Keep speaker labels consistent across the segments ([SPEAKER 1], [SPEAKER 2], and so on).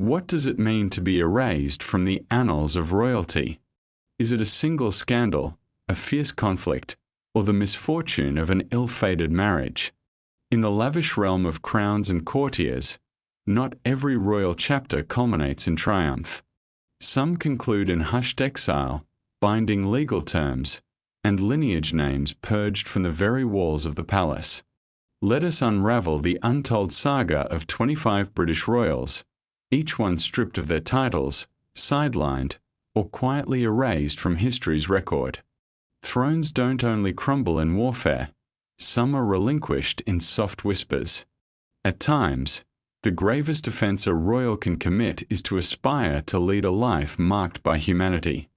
[SPEAKER 1] What does it mean to be erased from the annals of royalty? Is it a single scandal, a fierce conflict, or the misfortune of an ill-fated marriage? In the lavish realm of crowns and courtiers, not every royal chapter culminates in triumph. Some conclude in hushed exile, binding legal terms, and lineage names purged from the very walls of the palace. Let us unravel the untold saga of 25 British royals, each one stripped of their titles, sidelined, or quietly erased from history's record. Thrones don't only crumble in warfare, some are relinquished in soft whispers. At times, the gravest offense a royal can commit is to aspire to lead a life marked by humanity.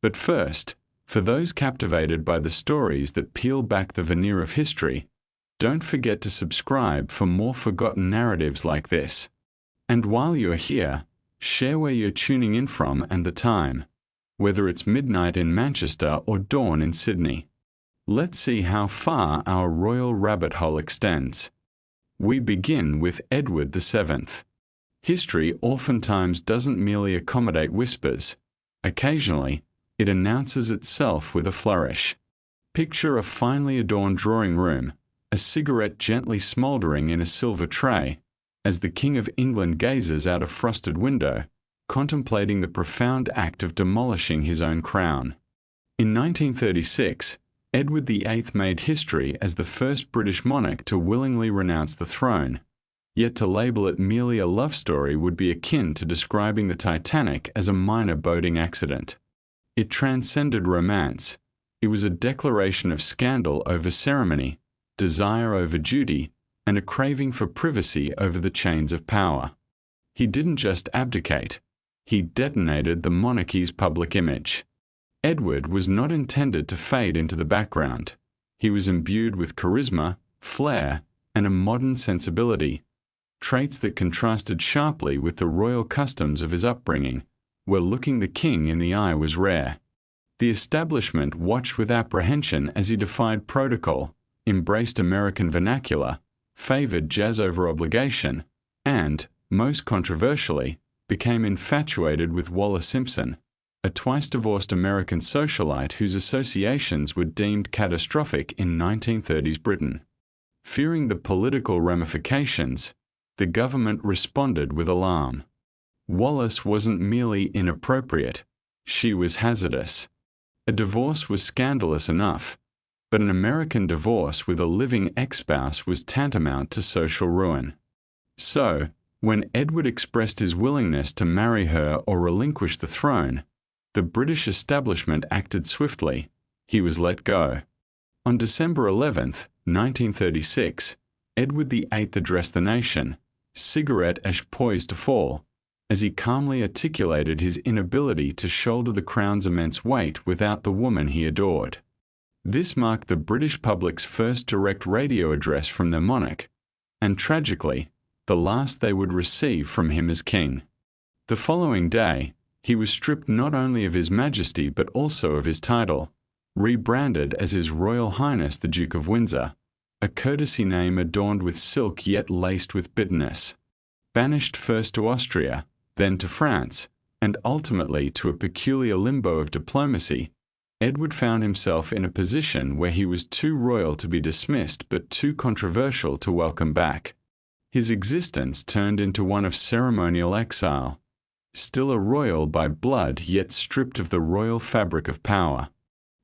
[SPEAKER 1] But first, for those captivated by the stories that peel back the veneer of history, don't forget to subscribe for more forgotten narratives like this. And while you're here, share where you're tuning in from and the time, whether it's midnight in Manchester or dawn in Sydney. Let's see how far our royal rabbit hole extends. We begin with Edward VII. History oftentimes doesn't merely accommodate whispers. Occasionally, it announces itself with a flourish. Picture a finely adorned drawing room, a cigarette gently smouldering in a silver tray, as the King of England gazes out a frosted window, contemplating the profound act of demolishing his own crown. In 1936, Edward VIII made history as the first British monarch to willingly renounce the throne, yet to label it merely a love story would be akin to describing the Titanic as a minor boating accident. It transcended romance. It was a declaration of scandal over ceremony, desire over duty, and a craving for privacy over the chains of power. He didn't just abdicate, he detonated the monarchy's public image. Edward was not intended to fade into the background. He was imbued with charisma, flair, and a modern sensibility, traits that contrasted sharply with the royal customs of his upbringing, where looking the king in the eye was rare. The establishment watched with apprehension as he defied protocol, embraced American vernacular, favored jazz over obligation, and, most controversially, became infatuated with Wallis Simpson, a twice-divorced American socialite whose associations were deemed catastrophic in 1930s Britain. Fearing the political ramifications, the government responded with alarm. Wallis wasn't merely inappropriate, she was hazardous. A divorce was scandalous enough, but an American divorce with a living ex-spouse was tantamount to social ruin. So, when Edward expressed his willingness to marry her or relinquish the throne, the British establishment acted swiftly. He was let go. On December 11, 1936, Edward VIII addressed the nation, cigarette ash poised to fall, as he calmly articulated his inability to shoulder the crown's immense weight without the woman he adored. This marked the British public's first direct radio address from their monarch, and tragically, the last they would receive from him as king. The following day, he was stripped not only of his majesty but also of his title, rebranded as His Royal Highness the Duke of Windsor, a courtesy name adorned with silk yet laced with bitterness. Banished first to Austria, then to France, and ultimately to a peculiar limbo of diplomacy, Edward found himself in a position where he was too royal to be dismissed but too controversial to welcome back. His existence turned into one of ceremonial exile, still a royal by blood yet stripped of the royal fabric of power.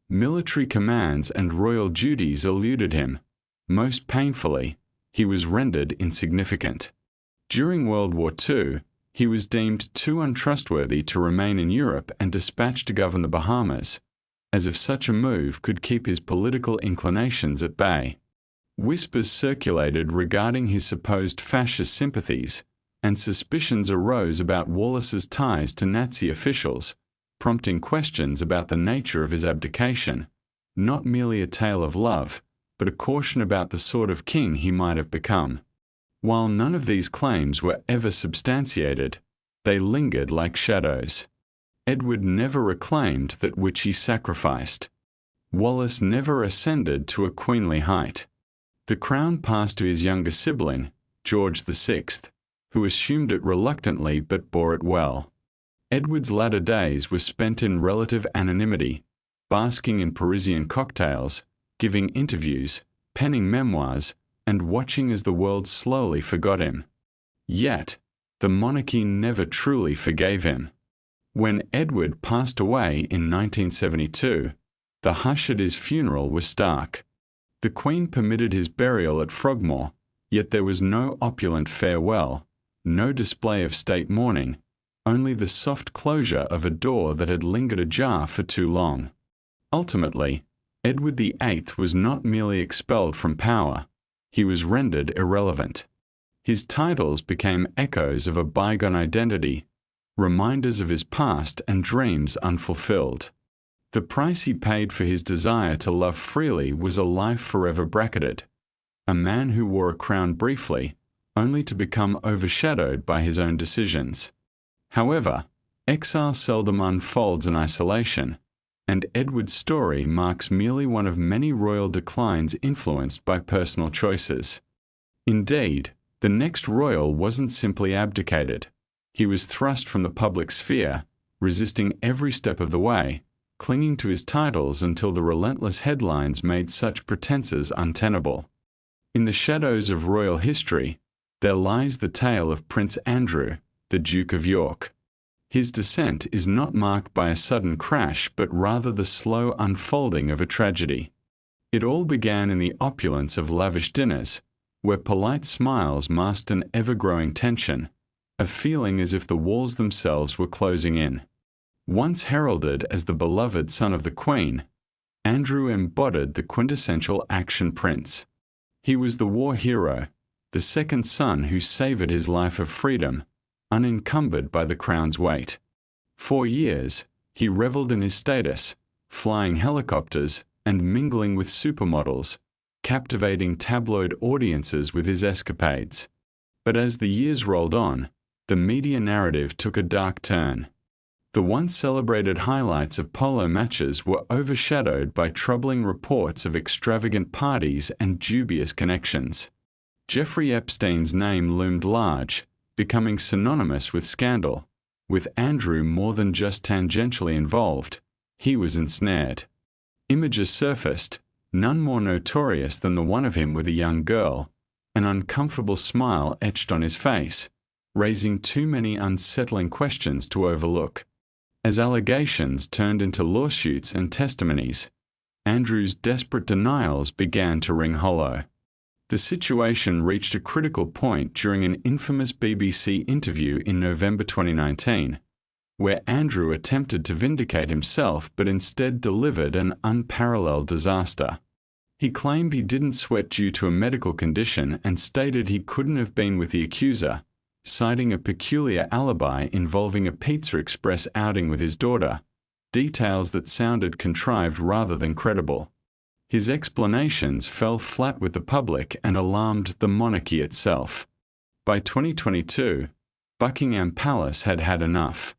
[SPEAKER 1] Military commands and royal duties eluded him. Most painfully, he was rendered insignificant. During World War II, he was deemed too untrustworthy to remain in Europe and dispatched to govern the Bahamas, as if such a move could keep his political inclinations at bay. Whispers circulated regarding his supposed fascist sympathies, and suspicions arose about Wallis's ties to Nazi officials, prompting questions about the nature of his abdication, not merely a tale of love, but a caution about the sort of king he might have become. While none of these claims were ever substantiated, they lingered like shadows. Edward never reclaimed that which he sacrificed. Wallis never ascended to a queenly height. The crown passed to his younger sibling, George VI, who assumed it reluctantly but bore it well. Edward's latter days were spent in relative anonymity, basking in Parisian cocktails, giving interviews, penning memoirs, and watching as the world slowly forgot him. Yet, the monarchy never truly forgave him. When Edward passed away in 1972, the hush at his funeral was stark. The Queen permitted his burial at Frogmore, yet there was no opulent farewell, no display of state mourning, only the soft closure of a door that had lingered ajar for too long. Ultimately, Edward VIII was not merely expelled from power, he was rendered irrelevant. His titles became echoes of a bygone identity, reminders of his past and dreams unfulfilled. The price he paid for his desire to love freely was a life forever bracketed. A man who wore a crown briefly, only to become overshadowed by his own decisions. However, exile seldom unfolds in isolation, and Edward's story marks merely one of many royal declines influenced by personal choices. Indeed, the next royal wasn't simply abdicated. He was thrust from the public sphere, resisting every step of the way, clinging to his titles until the relentless headlines made such pretenses untenable. In the shadows of royal history, there lies the tale of Prince Andrew, the Duke of York. His descent is not marked by a sudden crash, but rather the slow unfolding of a tragedy. It all began in the opulence of lavish dinners, where polite smiles masked an ever-growing tension, a feeling as if the walls themselves were closing in. Once heralded as the beloved son of the Queen, Andrew embodied the quintessential action prince. He was the war hero, the second son who savoured his life of freedom, unencumbered by the crown's weight. For years, he revelled in his status, flying helicopters and mingling with supermodels, captivating tabloid audiences with his escapades. But as the years rolled on, the media narrative took a dark turn. The once celebrated highlights of polo matches were overshadowed by troubling reports of extravagant parties and dubious connections. Jeffrey Epstein's name loomed large, becoming synonymous with scandal. With Andrew more than just tangentially involved, he was ensnared. Images surfaced, none more notorious than the one of him with a young girl, an uncomfortable smile etched on his face, raising too many unsettling questions to overlook. As allegations turned into lawsuits and testimonies, Andrew's desperate denials began to ring hollow. The situation reached a critical point during an infamous BBC interview in November 2019, where Andrew attempted to vindicate himself but instead delivered an unparalleled disaster. He claimed he didn't sweat due to a medical condition and stated he couldn't have been with the accuser, citing a peculiar alibi involving a Pizza Express outing with his daughter, details that sounded contrived rather than credible. His explanations fell flat with the public and alarmed the monarchy itself. By 2022, Buckingham Palace had had enough.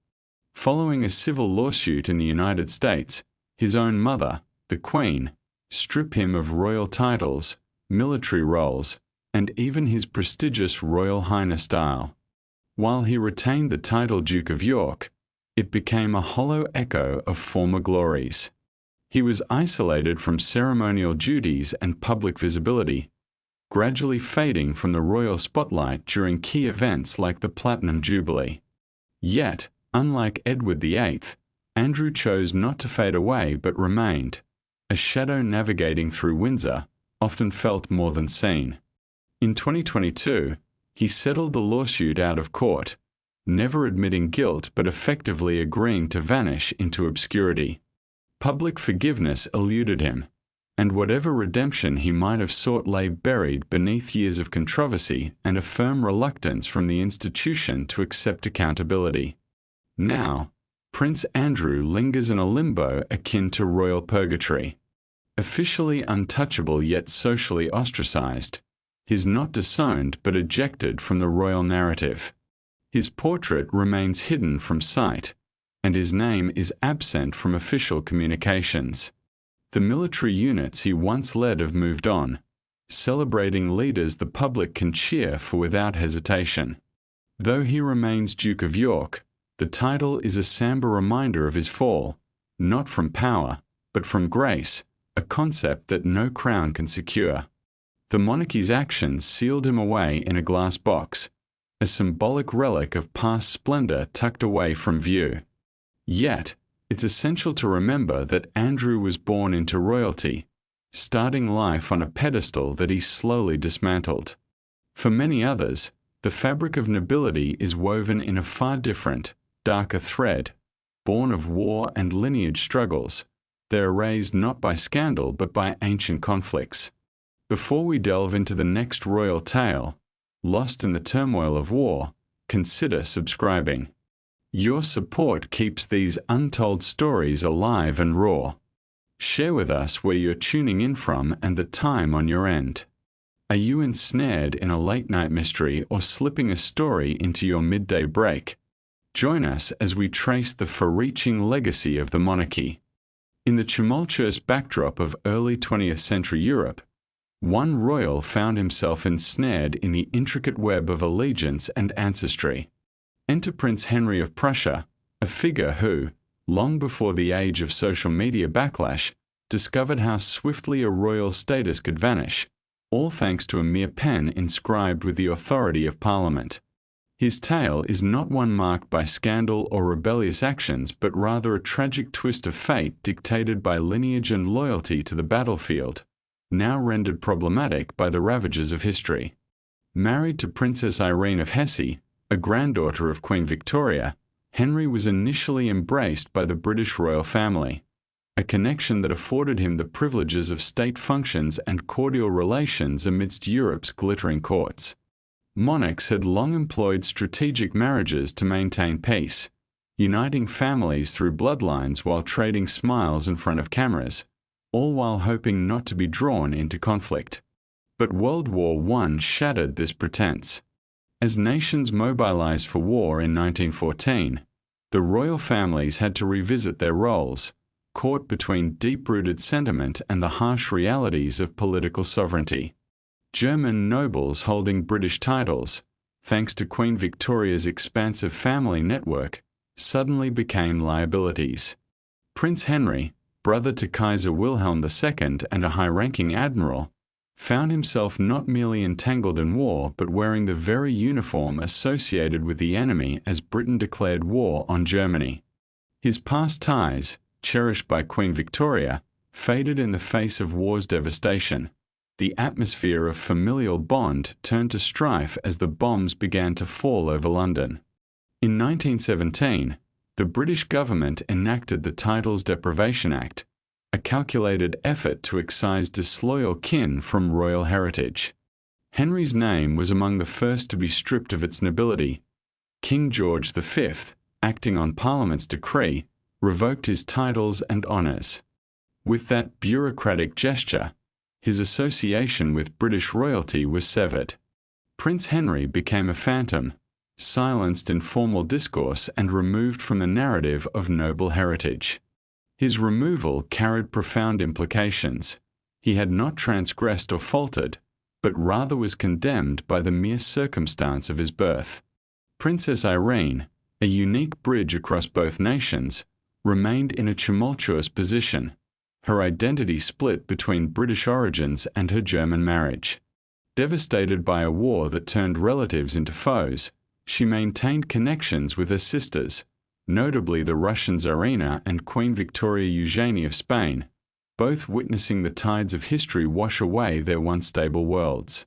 [SPEAKER 1] Following a civil lawsuit in the United States, his own mother, the Queen, stripped him of royal titles, military roles, and even his prestigious Royal Highness style. While he retained the title Duke of York, it became a hollow echo of former glories. He was isolated from ceremonial duties and public visibility, gradually fading from the royal spotlight during key events like the Platinum Jubilee. Yet, unlike Edward VIII, Andrew chose not to fade away but remained, a shadow navigating through Windsor, often felt more than seen. In 2022, he settled the lawsuit out of court, never admitting guilt but effectively agreeing to vanish into obscurity. Public forgiveness eluded him, and whatever redemption he might have sought lay buried beneath years of controversy and a firm reluctance from the institution to accept accountability. Now, Prince Andrew lingers in a limbo akin to royal purgatory. Officially untouchable yet socially ostracized, he's not disowned but ejected from the royal narrative. His portrait remains hidden from sight, and his name is absent from official communications. The military units he once led have moved on, celebrating leaders the public can cheer for without hesitation. Though he remains Duke of York, the title is a somber reminder of his fall, not from power, but from grace, a concept that no crown can secure. The monarchy's actions sealed him away in a glass box, a symbolic relic of past splendor tucked away from view. Yet, it's essential to remember that Andrew was born into royalty, starting life on a pedestal that he slowly dismantled. For many others, the fabric of nobility is woven in a far different, darker thread. Born of war and lineage struggles, they are raised not by scandal but by ancient conflicts. Before we delve into the next royal tale, lost in the turmoil of war, consider subscribing. Your support keeps these untold stories alive and raw. Share with us where you're tuning in from and the time on your end. Are you ensnared in a late-night mystery or slipping a story into your midday break? Join us as we trace the far-reaching legacy of the monarchy. In the tumultuous backdrop of early 20th century Europe, one royal found himself ensnared in the intricate web of allegiance and ancestry. Enter Prince Henry of Prussia, a figure who, long before the age of social media backlash, discovered how swiftly a royal status could vanish, all thanks to a mere pen inscribed with the authority of Parliament. His tale is not one marked by scandal or rebellious actions, but rather a tragic twist of fate dictated by lineage and loyalty to the battlefield, now rendered problematic by the ravages of history. Married to Princess Irene of Hesse, a granddaughter of Queen Victoria, Henry was initially embraced by the British royal family, a connection that afforded him the privileges of state functions and cordial relations amidst Europe's glittering courts. Monarchs had long employed strategic marriages to maintain peace, uniting families through bloodlines while trading smiles in front of cameras, all while hoping not to be drawn into conflict. But World War I shattered this pretense. As nations mobilized for war in 1914, the royal families had to revisit their roles, caught between deep-rooted sentiment and the harsh realities of political sovereignty. German nobles holding British titles, thanks to Queen Victoria's expansive family network, suddenly became liabilities. Prince Henry, brother to Kaiser Wilhelm II and a high-ranking admiral, found himself not merely entangled in war but wearing the very uniform associated with the enemy as Britain declared war on Germany. His past ties, cherished by Queen Victoria, faded in the face of war's devastation. The atmosphere of familial bond turned to strife as the bombs began to fall over London. In 1917, the British government enacted the Titles Deprivation Act, a calculated effort to excise disloyal kin from royal heritage. Henry's name was among the first to be stripped of its nobility. King George V, acting on Parliament's decree, revoked his titles and honours. With that bureaucratic gesture, his association with British royalty was severed. Prince Henry became a phantom, silenced in formal discourse and removed from the narrative of noble heritage. His removal carried profound implications. He had not transgressed or faltered, but rather was condemned by the mere circumstance of his birth. Princess Irene, a unique bridge across both nations, remained in a tumultuous position, her identity split between British origins and her German marriage. Devastated by a war that turned relatives into foes, she maintained connections with her sisters, notably the Russian Tsarina and Queen Victoria Eugenie of Spain, both witnessing the tides of history wash away their once stable worlds.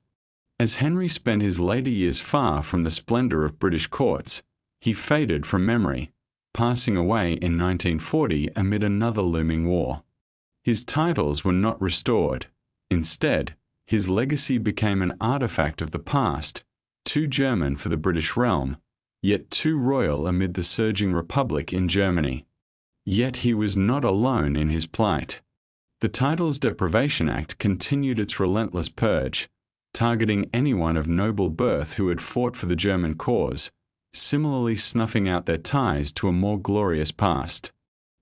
[SPEAKER 1] As Henry spent his later years far from the splendor of British courts, he faded from memory, passing away in 1940 amid another looming war. His titles were not restored. Instead, his legacy became an artifact of the past, too German for the British realm, yet too royal amid the surging republic in Germany. Yet he was not alone in his plight. The Titles Deprivation Act continued its relentless purge, targeting anyone of noble birth who had fought for the German cause, similarly snuffing out their ties to a more glorious past.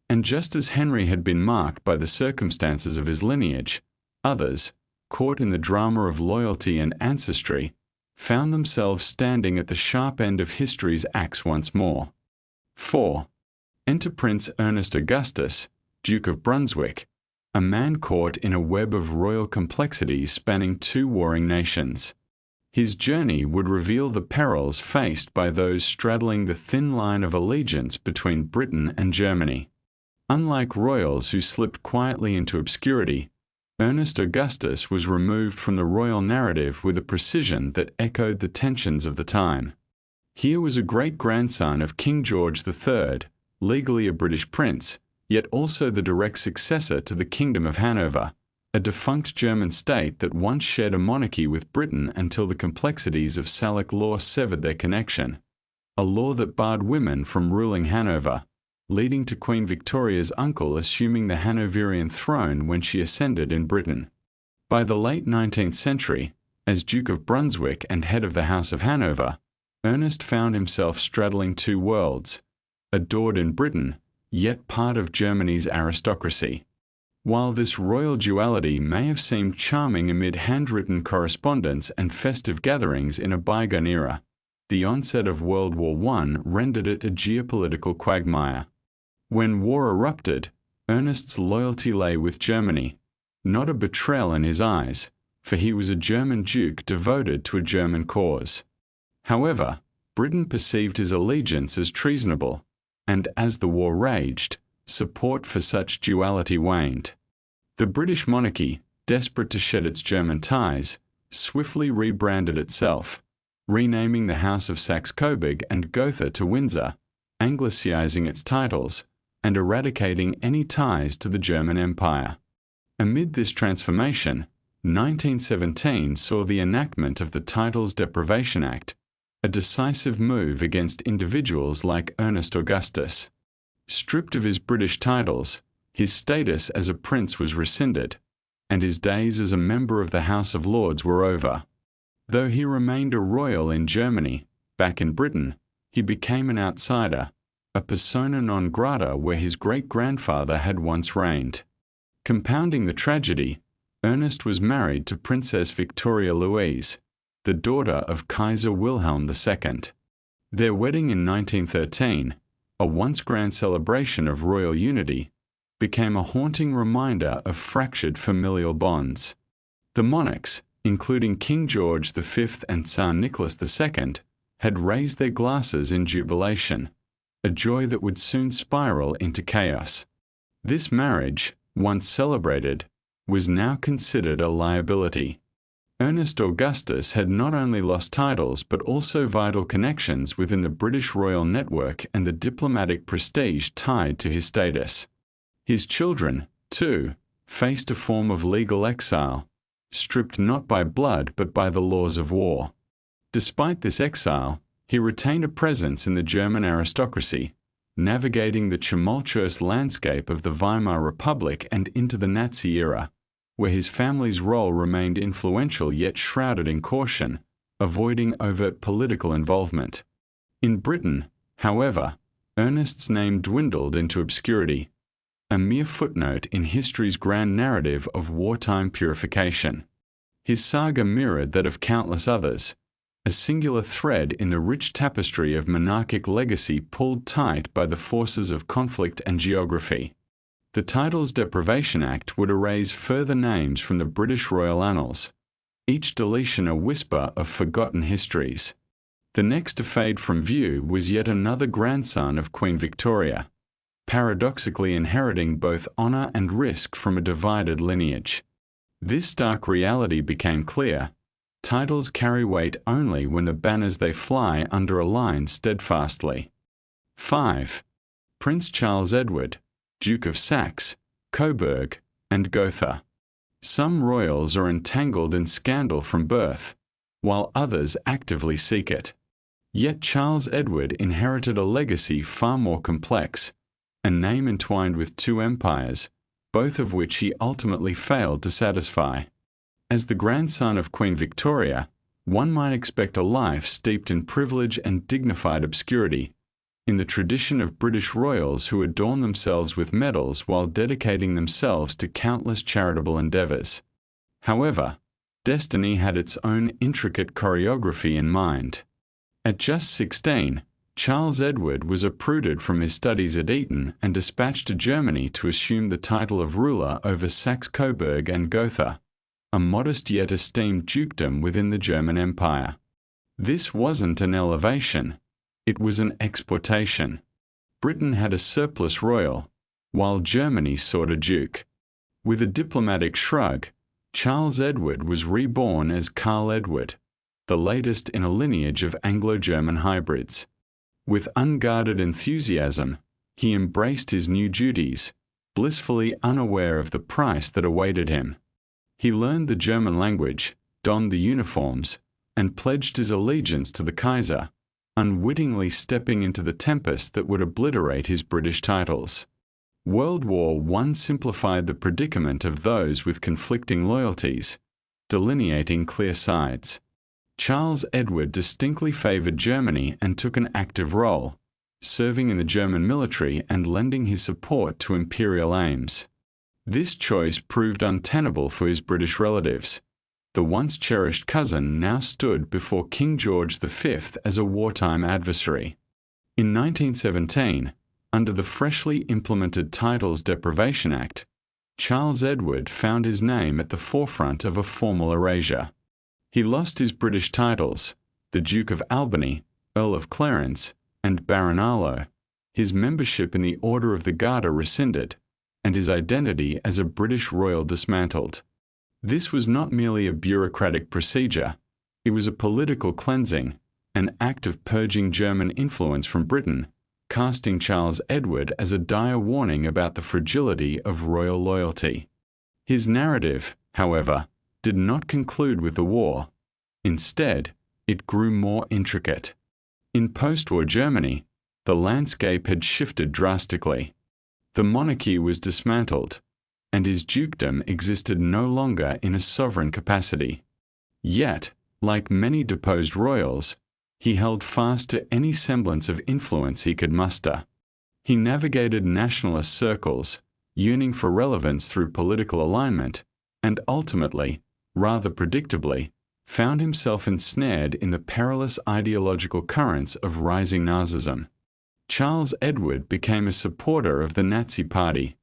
[SPEAKER 1] And just as Henry had been marked by the circumstances of his lineage, others, caught in the drama of loyalty and ancestry, found themselves standing at the sharp end of history's axe once more. 4. Enter Prince Ernest Augustus, Duke of Brunswick, a man caught in a web of royal complexities spanning two warring nations. His journey would reveal the perils faced by those straddling the thin line of allegiance between Britain and Germany. Unlike royals who slipped quietly into obscurity, Ernest Augustus was removed from the royal narrative with a precision that echoed the tensions of the time. Here was a great-grandson of King George III, legally a British prince, yet also the direct successor to the Kingdom of Hanover, a defunct German state that once shared a monarchy with Britain until the complexities of Salic law severed their connection, a law that barred women from ruling Hanover, leading to Queen Victoria's uncle assuming the Hanoverian throne when she ascended in Britain. By the late 19th century, as Duke of Brunswick and head of the House of Hanover, Ernest found himself straddling two worlds, adored in Britain, yet part of Germany's aristocracy. While this royal duality may have seemed charming amid handwritten correspondence and festive gatherings in a bygone era, the onset of World War I rendered it a geopolitical quagmire. When war erupted, Ernest's loyalty lay with Germany, not a betrayal in his eyes, for he was a German duke devoted to a German cause. However, Britain perceived his allegiance as treasonable, and as the war raged, support for such duality waned. The British monarchy, desperate to shed its German ties, swiftly rebranded itself, renaming the House of Saxe-Coburg and Gotha to Windsor, anglicizing its titles, and eradicating any ties to the German Empire. Amid this transformation, 1917 saw the enactment of the Titles Deprivation Act, a decisive move against individuals like Ernest Augustus. Stripped of his British titles, his status as a prince was rescinded, and his days as a member of the House of Lords were over. Though he remained a royal in Germany, back in Britain, he became an outsider, a persona non grata where his great-grandfather had once reigned. Compounding the tragedy, Ernest was married to Princess Victoria Louise, the daughter of Kaiser Wilhelm II. Their wedding in 1913, a once grand celebration of royal unity, became a haunting reminder of fractured familial bonds. The monarchs, including King George V and Tsar Nicholas II, had raised their glasses in jubilation, a joy that would soon spiral into chaos. This marriage, once celebrated, was now considered a liability. Ernest Augustus had not only lost titles but also vital connections within the British royal network and the diplomatic prestige tied to his status. His children, too, faced a form of legal exile, stripped not by blood but by the laws of war. Despite this exile, he retained a presence in the German aristocracy, navigating the tumultuous landscape of the Weimar Republic and into the Nazi era, where his family's role remained influential yet shrouded in caution, avoiding overt political involvement. In Britain, however, Ernest's name dwindled into obscurity, a mere footnote in history's grand narrative of wartime purification. His saga mirrored that of countless others, a singular thread in the rich tapestry of monarchic legacy pulled tight by the forces of conflict and geography. The Titles Deprivation Act would erase further names from the British royal annals, each deletion a whisper of forgotten histories. The next to fade from view was yet another grandson of Queen Victoria, paradoxically inheriting both honour and risk from a divided lineage. This stark reality became clear. Titles carry weight only when the banners they fly under align steadfastly. 5. Prince Charles Edward, Duke of Saxe, Coburg, and Gotha. Some royals are entangled in scandal from birth, while others actively seek it. Yet Charles Edward inherited a legacy far more complex, a name entwined with two empires, both of which he ultimately failed to satisfy. As the grandson of Queen Victoria, one might expect a life steeped in privilege and dignified obscurity, in the tradition of British royals who adorn themselves with medals while dedicating themselves to countless charitable endeavours. However, Destiny had its own intricate choreography in mind. At just 16, Charles Edward was uprooted from his studies at Eton and dispatched to Germany to assume the title of ruler over Saxe-Coburg and Gotha, a modest yet esteemed dukedom within the German Empire. This wasn't an elevation, it was an exportation. Britain had a surplus royal, while Germany sought a duke. With a diplomatic shrug, Charles Edward was reborn as Karl Edward, the latest in a lineage of Anglo-German hybrids. With unguarded enthusiasm, he embraced his new duties, blissfully unaware of the price that awaited him. He learned the German language, donned the uniforms, and pledged his allegiance to the Kaiser, unwittingly stepping into the tempest that would obliterate his British titles. World War I simplified the predicament of those with conflicting loyalties, delineating clear sides. Charles Edward distinctly favoured Germany and took an active role, serving in the German military and lending his support to imperial aims. This choice proved untenable for his British relatives. The once cherished cousin now stood before King George V as a wartime adversary. In 1917, under the freshly implemented Titles Deprivation Act, Charles Edward found his name at the forefront of a formal erasure. He lost his British titles, the Duke of Albany, Earl of Clarence, and Baron Arlo, his membership in the Order of the Garter rescinded, and his identity as a British royal dismantled. This was not merely a bureaucratic procedure, it was a political cleansing, an act of purging German influence from Britain, casting Charles Edward as a dire warning about the fragility of royal loyalty. His narrative, however, did not conclude with the war. Instead, it grew more intricate. In post-war Germany, the landscape had shifted drastically. The monarchy was dismantled, and his dukedom existed no longer in a sovereign capacity. Yet, like many deposed royals, he held fast to any semblance of influence he could muster. He navigated nationalist circles, yearning for relevance through political alignment, and ultimately, rather predictably, found himself ensnared in the perilous ideological currents of rising Nazism. Charles Edward became a supporter of the Nazi Party,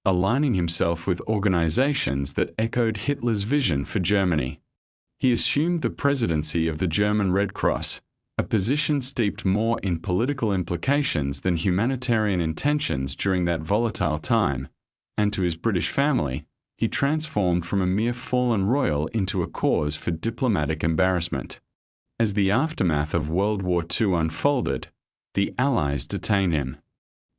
[SPEAKER 1] aligning himself with organizations that echoed Hitler's vision for Germany. He assumed the presidency of the German Red Cross, a position steeped more in political implications than humanitarian intentions during that volatile time, and to his British family, he transformed from a mere fallen royal into a cause for diplomatic embarrassment. As the aftermath of World War II unfolded, the Allies detained him.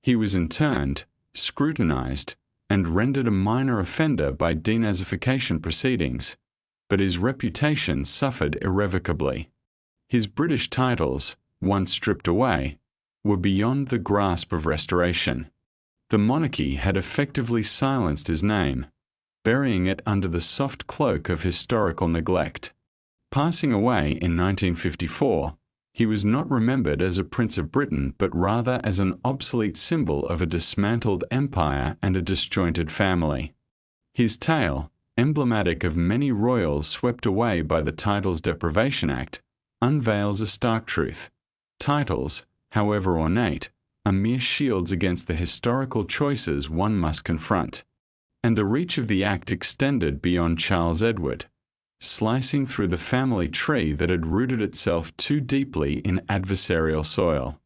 [SPEAKER 1] He was interned, scrutinized, and rendered a minor offender by denazification proceedings, but his reputation suffered irrevocably. His British titles, once stripped away, were beyond the grasp of restoration. The monarchy had effectively silenced his name, burying it under the soft cloak of historical neglect. Passing away in 1954, he was not remembered as a Prince of Britain but rather as an obsolete symbol of a dismantled empire and a disjointed family. His tale, emblematic of many royals swept away by the Titles Deprivation Act, unveils a stark truth. Titles, however ornate, are mere shields against the historical choices one must confront. And the reach of the act extended beyond Charles Edward, slicing through the family tree that had rooted itself too deeply in adversarial soil.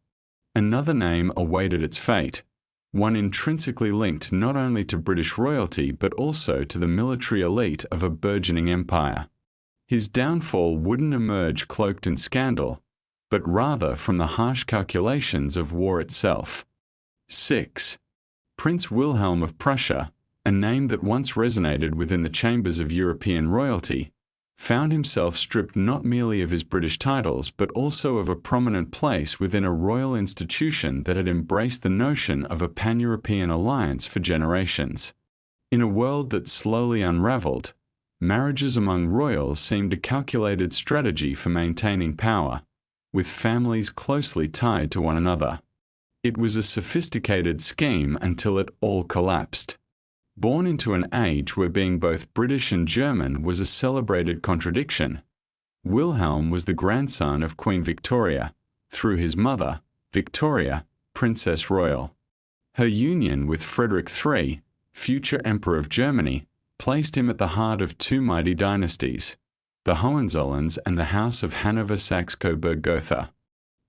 [SPEAKER 1] Another name awaited its fate, one intrinsically linked not only to British royalty but also to the military elite of a burgeoning empire. His downfall wouldn't emerge cloaked in scandal, but rather from the harsh calculations of war itself. 6. Prince Wilhelm of Prussia, a name that once resonated within the chambers of European royalty, found himself stripped not merely of his British titles but also of a prominent place within a royal institution that had embraced the notion of a pan-European alliance for generations. In a world that slowly unraveled, marriages among royals seemed a calculated strategy for maintaining power, with families closely tied to one another. It was a sophisticated scheme until it all collapsed. Born into an age where being both British and German was a celebrated contradiction, Wilhelm was the grandson of Queen Victoria, through his mother, Victoria, Princess Royal. Her union with Frederick III, future Emperor of Germany, placed him at the heart of two mighty dynasties, the Hohenzollerns and the House of Hanover-Saxe-Coburg-Gotha.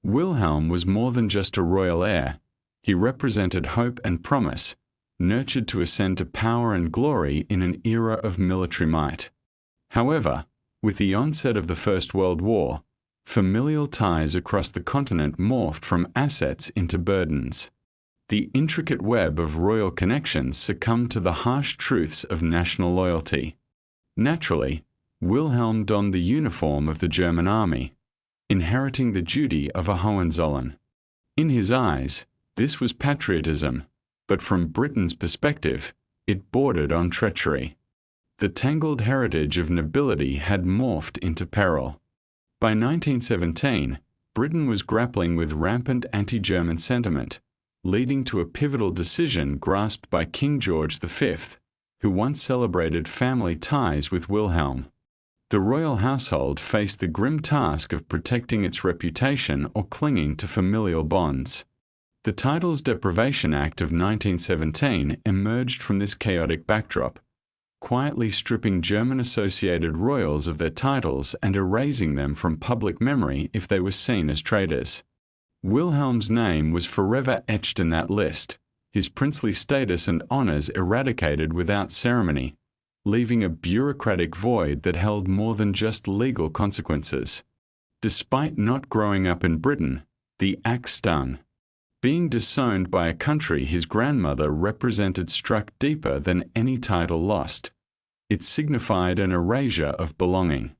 [SPEAKER 1] Wilhelm was more than just a royal heir. He represented hope and promise, nurtured to ascend to power and glory in an era of military might. However, with the onset of the First World War, familial ties across the continent morphed from assets into burdens. The intricate web of royal connections succumbed to the harsh truths of national loyalty. Naturally, Wilhelm donned the uniform of the German army, inheriting the duty of a Hohenzollern. In his eyes, this was patriotism, but from Britain's perspective, it bordered on treachery. The tangled heritage of nobility had morphed into peril. By 1917, Britain was grappling with rampant anti-German sentiment, leading to a pivotal decision grasped by King George V, who once celebrated family ties with Wilhelm. The royal household faced the grim task of protecting its reputation or clinging to familial bonds. The Titles Deprivation Act of 1917 emerged from this chaotic backdrop, quietly stripping German-associated royals of their titles and erasing them from public memory if they were seen as traitors. Wilhelm's name was forever etched in that list, his princely status and honours eradicated without ceremony, leaving a bureaucratic void that held more than just legal consequences. Despite not growing up in Britain, the act stung. Being disowned by a country his grandmother represented struck deeper than any title lost. It signified an erasure of belonging.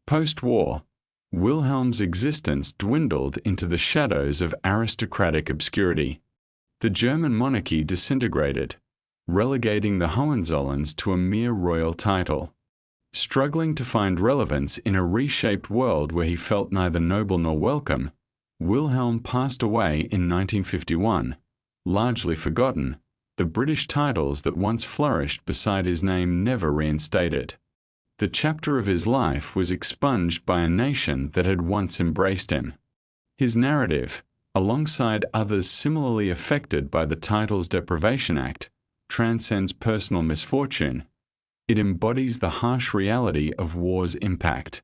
[SPEAKER 1] Post-war, Wilhelm's existence dwindled into the shadows of aristocratic obscurity. The German monarchy disintegrated, relegating the Hohenzollerns to a mere royal title. Struggling to find relevance in a reshaped world where he felt neither noble nor welcome, Wilhelm passed away in 1951, largely forgotten, the British titles that once flourished beside his name never reinstated. The chapter of his life was expunged by a nation that had once embraced him. His narrative, alongside others similarly affected by the Titles Deprivation Act, transcends personal misfortune. It embodies the harsh reality of war's impact.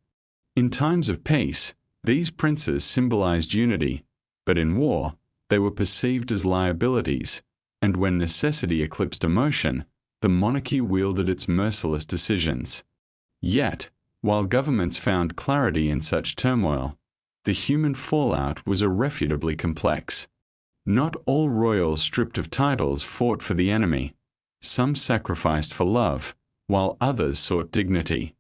[SPEAKER 1] In times of peace, these princes symbolized unity, but in war, they were perceived as liabilities, and when necessity eclipsed emotion, the monarchy wielded its merciless decisions. Yet, while governments found clarity in such turmoil, the human fallout was irrefutably complex. Not all royals stripped of titles fought for the enemy. Some sacrificed for love, while others sought dignity.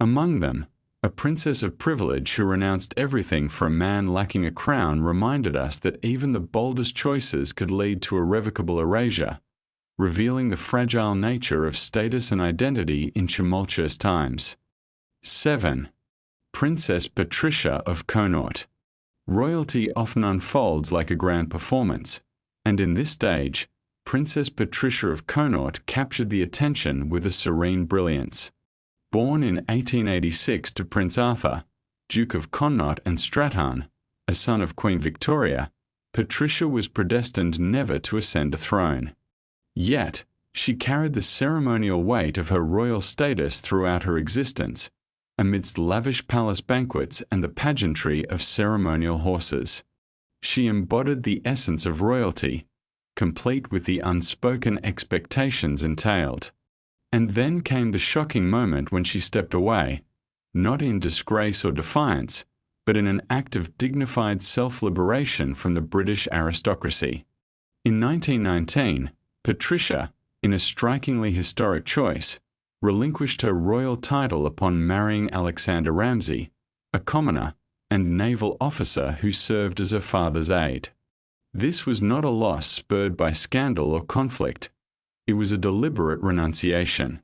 [SPEAKER 1] Among them, a princess of privilege who renounced everything for a man lacking a crown reminded us that even the boldest choices could lead to irrevocable erasure, revealing the fragile nature of status and identity in tumultuous times. 7. Princess Patricia of Connaught. Royalty often unfolds like a grand performance, and in this stage, Princess Patricia of Connaught captured the attention with a serene brilliance. Born in 1886 to Prince Arthur, Duke of Connaught and Strathern, a son of Queen Victoria, Patricia was predestined never to ascend a throne. Yet, she carried the ceremonial weight of her royal status throughout her existence, amidst lavish palace banquets and the pageantry of ceremonial horses. She embodied the essence of royalty, complete with the unspoken expectations entailed. And then came the shocking moment when she stepped away, not in disgrace or defiance, but in an act of dignified self-liberation from the British aristocracy. In 1919, Patricia, in a strikingly historic choice, relinquished her royal title upon marrying Alexander Ramsay, a commoner and naval officer who served as her father's aide. This was not a loss spurred by scandal or conflict. It was a deliberate renunciation.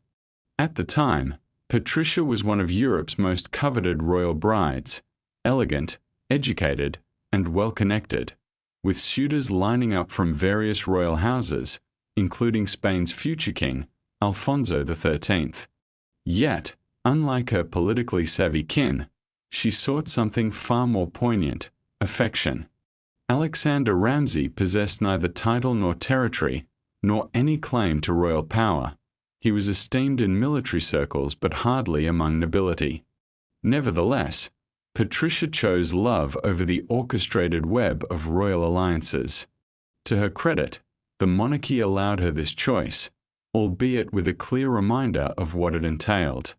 [SPEAKER 1] At the time, Patricia was one of Europe's most coveted royal brides, elegant, educated, and well-connected, with suitors lining up from various royal houses, including Spain's future king, Alfonso XIII. Yet, unlike her politically savvy kin, she sought something far more poignant: affection. Alexander Ramsay possessed neither title nor territory, nor any claim to royal power. He was esteemed in military circles but hardly among nobility. Nevertheless, Patricia chose love over the orchestrated web of royal alliances. To her credit, the monarchy allowed her this choice, albeit with a clear reminder of what it entailed.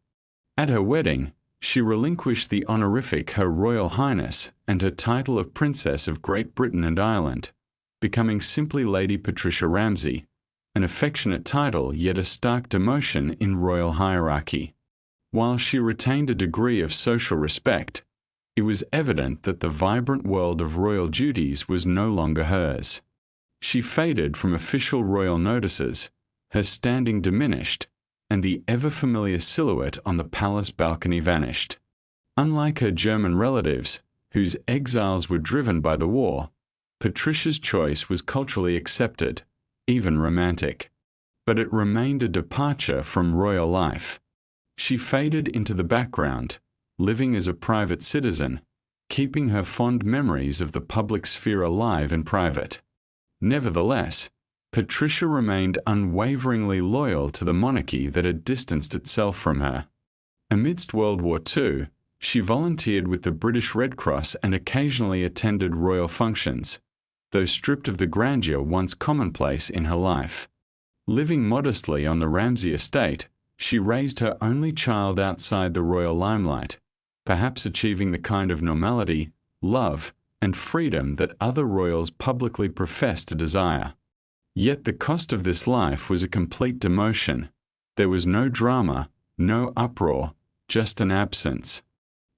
[SPEAKER 1] At her wedding, she relinquished the honorific Her Royal Highness and her title of Princess of Great Britain and Ireland, becoming simply Lady Patricia Ramsay, an affectionate title yet a stark demotion in royal hierarchy. While she retained a degree of social respect, it was evident that the vibrant world of royal duties was no longer hers. She faded from official royal notices, her standing diminished, and the ever-familiar silhouette on the palace balcony vanished. Unlike her German relatives, whose exiles were driven by the war, Patricia's choice was culturally accepted, even romantic. But it remained a departure from royal life. She faded into the background, living as a private citizen, keeping her fond memories of the public sphere alive in private. Nevertheless, Patricia remained unwaveringly loyal to the monarchy that had distanced itself from her. Amidst World War II, she volunteered with the British Red Cross and occasionally attended royal functions, though stripped of the grandeur once commonplace in her life. Living modestly on the Ramsay estate, she raised her only child outside the royal limelight, perhaps achieving the kind of normality, love, and freedom that other royals publicly professed to desire. Yet the cost of this life was a complete demotion. There was no drama, no uproar, just an absence.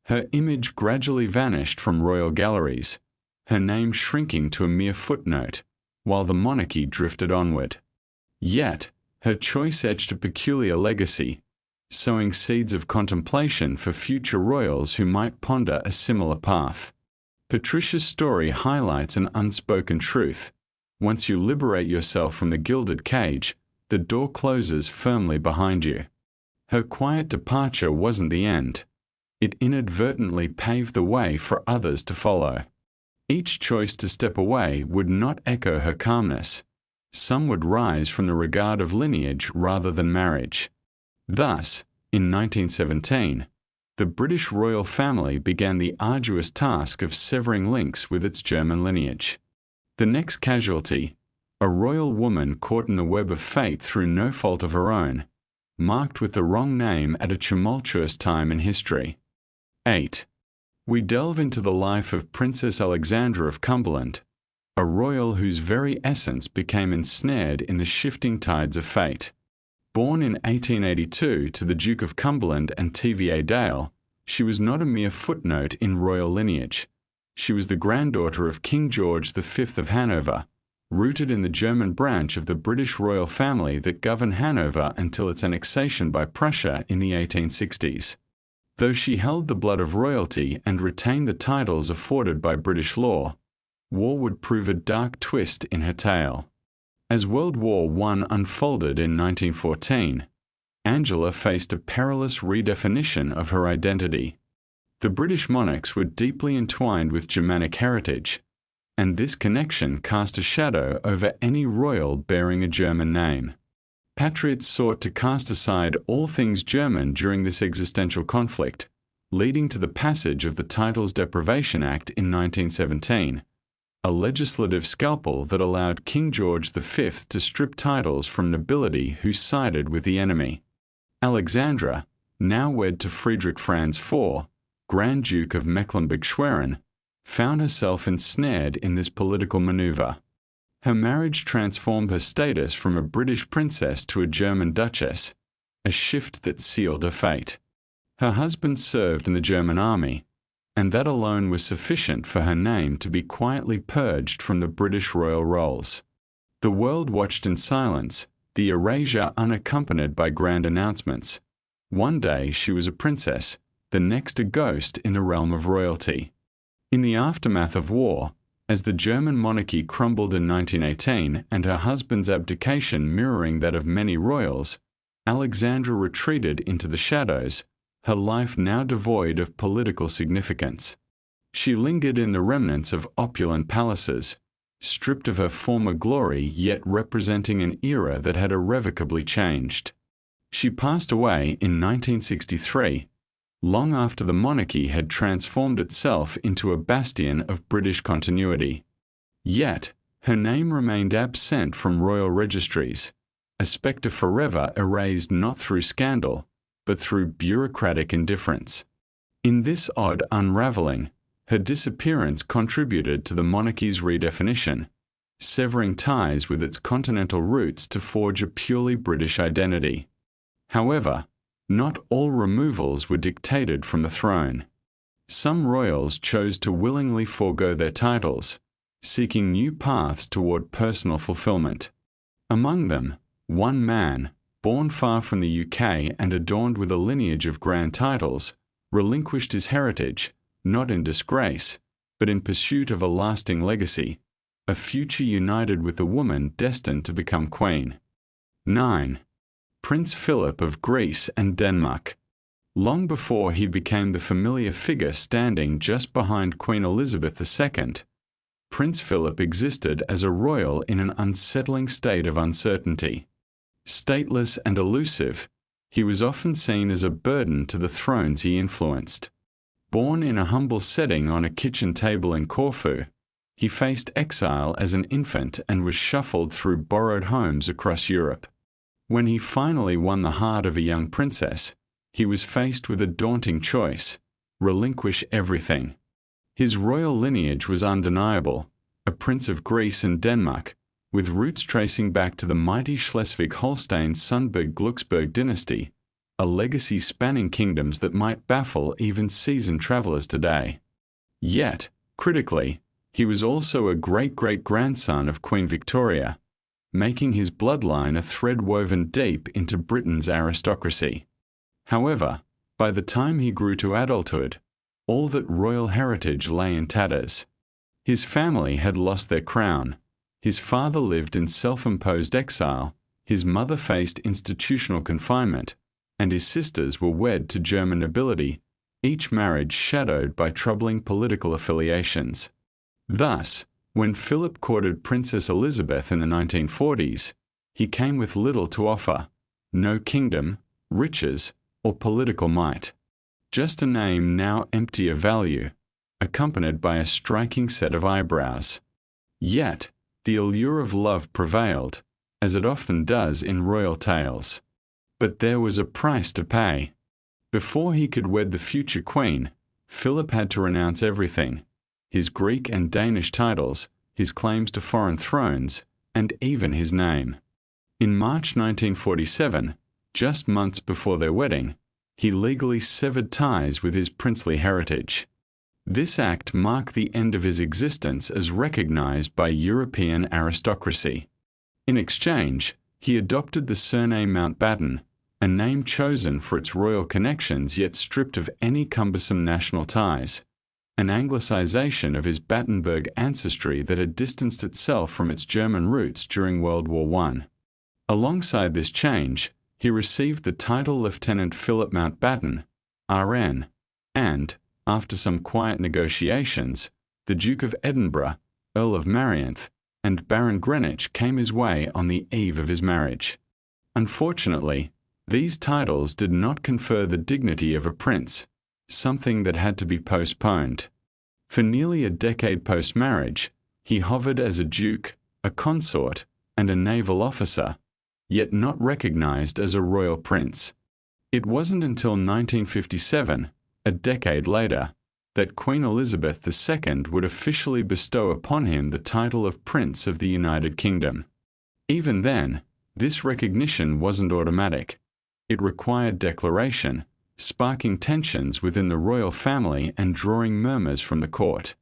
[SPEAKER 1] Her image gradually vanished from royal galleries, her name shrinking to a mere footnote, while the monarchy drifted onward. Yet, her choice etched a peculiar legacy, sowing seeds of contemplation for future royals who might ponder a similar path. Patricia's story highlights an unspoken truth. Once you liberate yourself from the gilded cage, the door closes firmly behind you. Her quiet departure wasn't the end. It inadvertently paved the way for others to follow. Each choice to step away would not echo her calmness. Some would rise from the regard of lineage rather than marriage. Thus, in 1917, the British royal family began the arduous task of severing links with its German lineage. The next casualty, a royal woman caught in the web of fate through no fault of her own, marked with the wrong name at a tumultuous time in history. 8. We delve into the life of Princess Alexandra of Cumberland, a royal whose very essence became ensnared in the shifting tides of fate. Born in 1882 to the Duke of Cumberland and TVA Dale, she was not a mere footnote in royal lineage. She was the granddaughter of King George V of Hanover, rooted in the German branch of the British royal family that governed Hanover until its annexation by Prussia in the 1860s. Though she held the blood of royalty and retained the titles afforded by British law, war would prove a dark twist in her tale. As World War I unfolded in 1914, Angela faced a perilous redefinition of her identity. The British monarchs were deeply entwined with Germanic heritage, and this connection cast a shadow over any royal bearing a German name. Patriots sought to cast aside all things German during this existential conflict, leading to the passage of the Titles Deprivation Act in 1917, a legislative scalpel that allowed King George V to strip titles from nobility who sided with the enemy. Alexandra, now wed to Friedrich Franz IV, Grand Duke of Mecklenburg-Schwerin, found herself ensnared in this political maneuver. Her marriage transformed her status from a British princess to a German duchess, a shift that sealed her fate. Her husband served in the German army, and that alone was sufficient for her name to be quietly purged from the British royal rolls. The world watched in silence, the erasure unaccompanied by grand announcements. One day she was a princess, the next a ghost in the realm of royalty. In the aftermath of war, as the German monarchy crumbled in 1918 and her husband's abdication mirroring that of many royals, Alexandra retreated into the shadows, her life now devoid of political significance. She lingered in the remnants of opulent palaces, stripped of her former glory yet representing an era that had irrevocably changed. She passed away in 1963, long after the monarchy had transformed itself into a bastion of British continuity. Yet, her name remained absent from royal registries, a spectre forever erased not through scandal, but through bureaucratic indifference. In this odd unravelling, her disappearance contributed to the monarchy's redefinition, severing ties with its continental roots to forge a purely British identity. However, not all removals were dictated from the throne. Some royals chose to willingly forego their titles, seeking new paths toward personal fulfillment. Among them, one man, born far from the UK and adorned with a lineage of grand titles, relinquished his heritage, not in disgrace, but in pursuit of a lasting legacy, a future united with a woman destined to become queen. 9. Prince Philip of Greece and Denmark. Long before he became the familiar figure standing just behind Queen Elizabeth II, Prince Philip existed as a royal in an unsettling state of uncertainty. Stateless and elusive, he was often seen as a burden to the thrones he influenced. Born in a humble setting on a kitchen table in Corfu, he faced exile as an infant and was shuffled through borrowed homes across Europe. When he finally won the heart of a young princess, he was faced with a daunting choice: relinquish everything. His royal lineage was undeniable, a prince of Greece and Denmark, with roots tracing back to the mighty Schleswig-Holstein-Sonderburg-Glücksburg dynasty, a legacy spanning kingdoms that might baffle even seasoned travelers today. Yet, critically, he was also a great-great-grandson of Queen Victoria, making his bloodline a thread woven deep into Britain's aristocracy. However, by the time he grew to adulthood, all that royal heritage lay in tatters. His family had lost their crown, his father lived in self-imposed exile, his mother faced institutional confinement, and his sisters were wed to German nobility, each marriage shadowed by troubling political affiliations. Thus, when Philip courted Princess Elizabeth in the 1940s, he came with little to offer: no kingdom, riches, or political might. Just a name now empty of value, accompanied by a striking set of eyebrows. Yet, the allure of love prevailed, as it often does in royal tales. But there was a price to pay. Before he could wed the future queen, Philip had to renounce everything: his Greek and Danish titles, his claims to foreign thrones, and even his name. In March 1947, just months before their wedding, he legally severed ties with his princely heritage. This act marked the end of his existence as recognized by European aristocracy. In exchange, he adopted the surname Mountbatten, a name chosen for its royal connections yet stripped of any cumbersome national ties, an Anglicization of his Battenberg ancestry that had distanced itself from its German roots during World War I. Alongside this change, he received the title Lieutenant Philip Mountbatten, RN, and, after some quiet negotiations, the Duke of Edinburgh, Earl of Marianth, and Baron Greenwich came his way on the eve of his marriage. Unfortunately, these titles did not confer the dignity of a prince, something that had to be postponed. For nearly a decade post-marriage, he hovered as a duke, a consort, and a naval officer, yet not recognized as a royal prince. It wasn't until 1957, a decade later, that Queen Elizabeth II would officially bestow upon him the title of Prince of the United Kingdom. Even then, this recognition wasn't automatic. It required declaration, sparking tensions within the royal family and drawing murmurs from the court.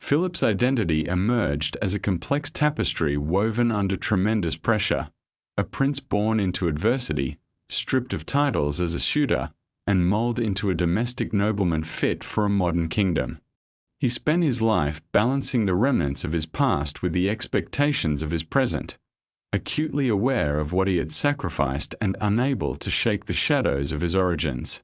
[SPEAKER 1] Philip's identity emerged as a complex tapestry woven under tremendous pressure: a prince born into adversity, stripped of titles as a suitor, and molded into a domestic nobleman fit for a modern kingdom. He spent his life balancing the remnants of his past with the expectations of his present, acutely aware of what he had sacrificed and unable to shake the shadows of his origins.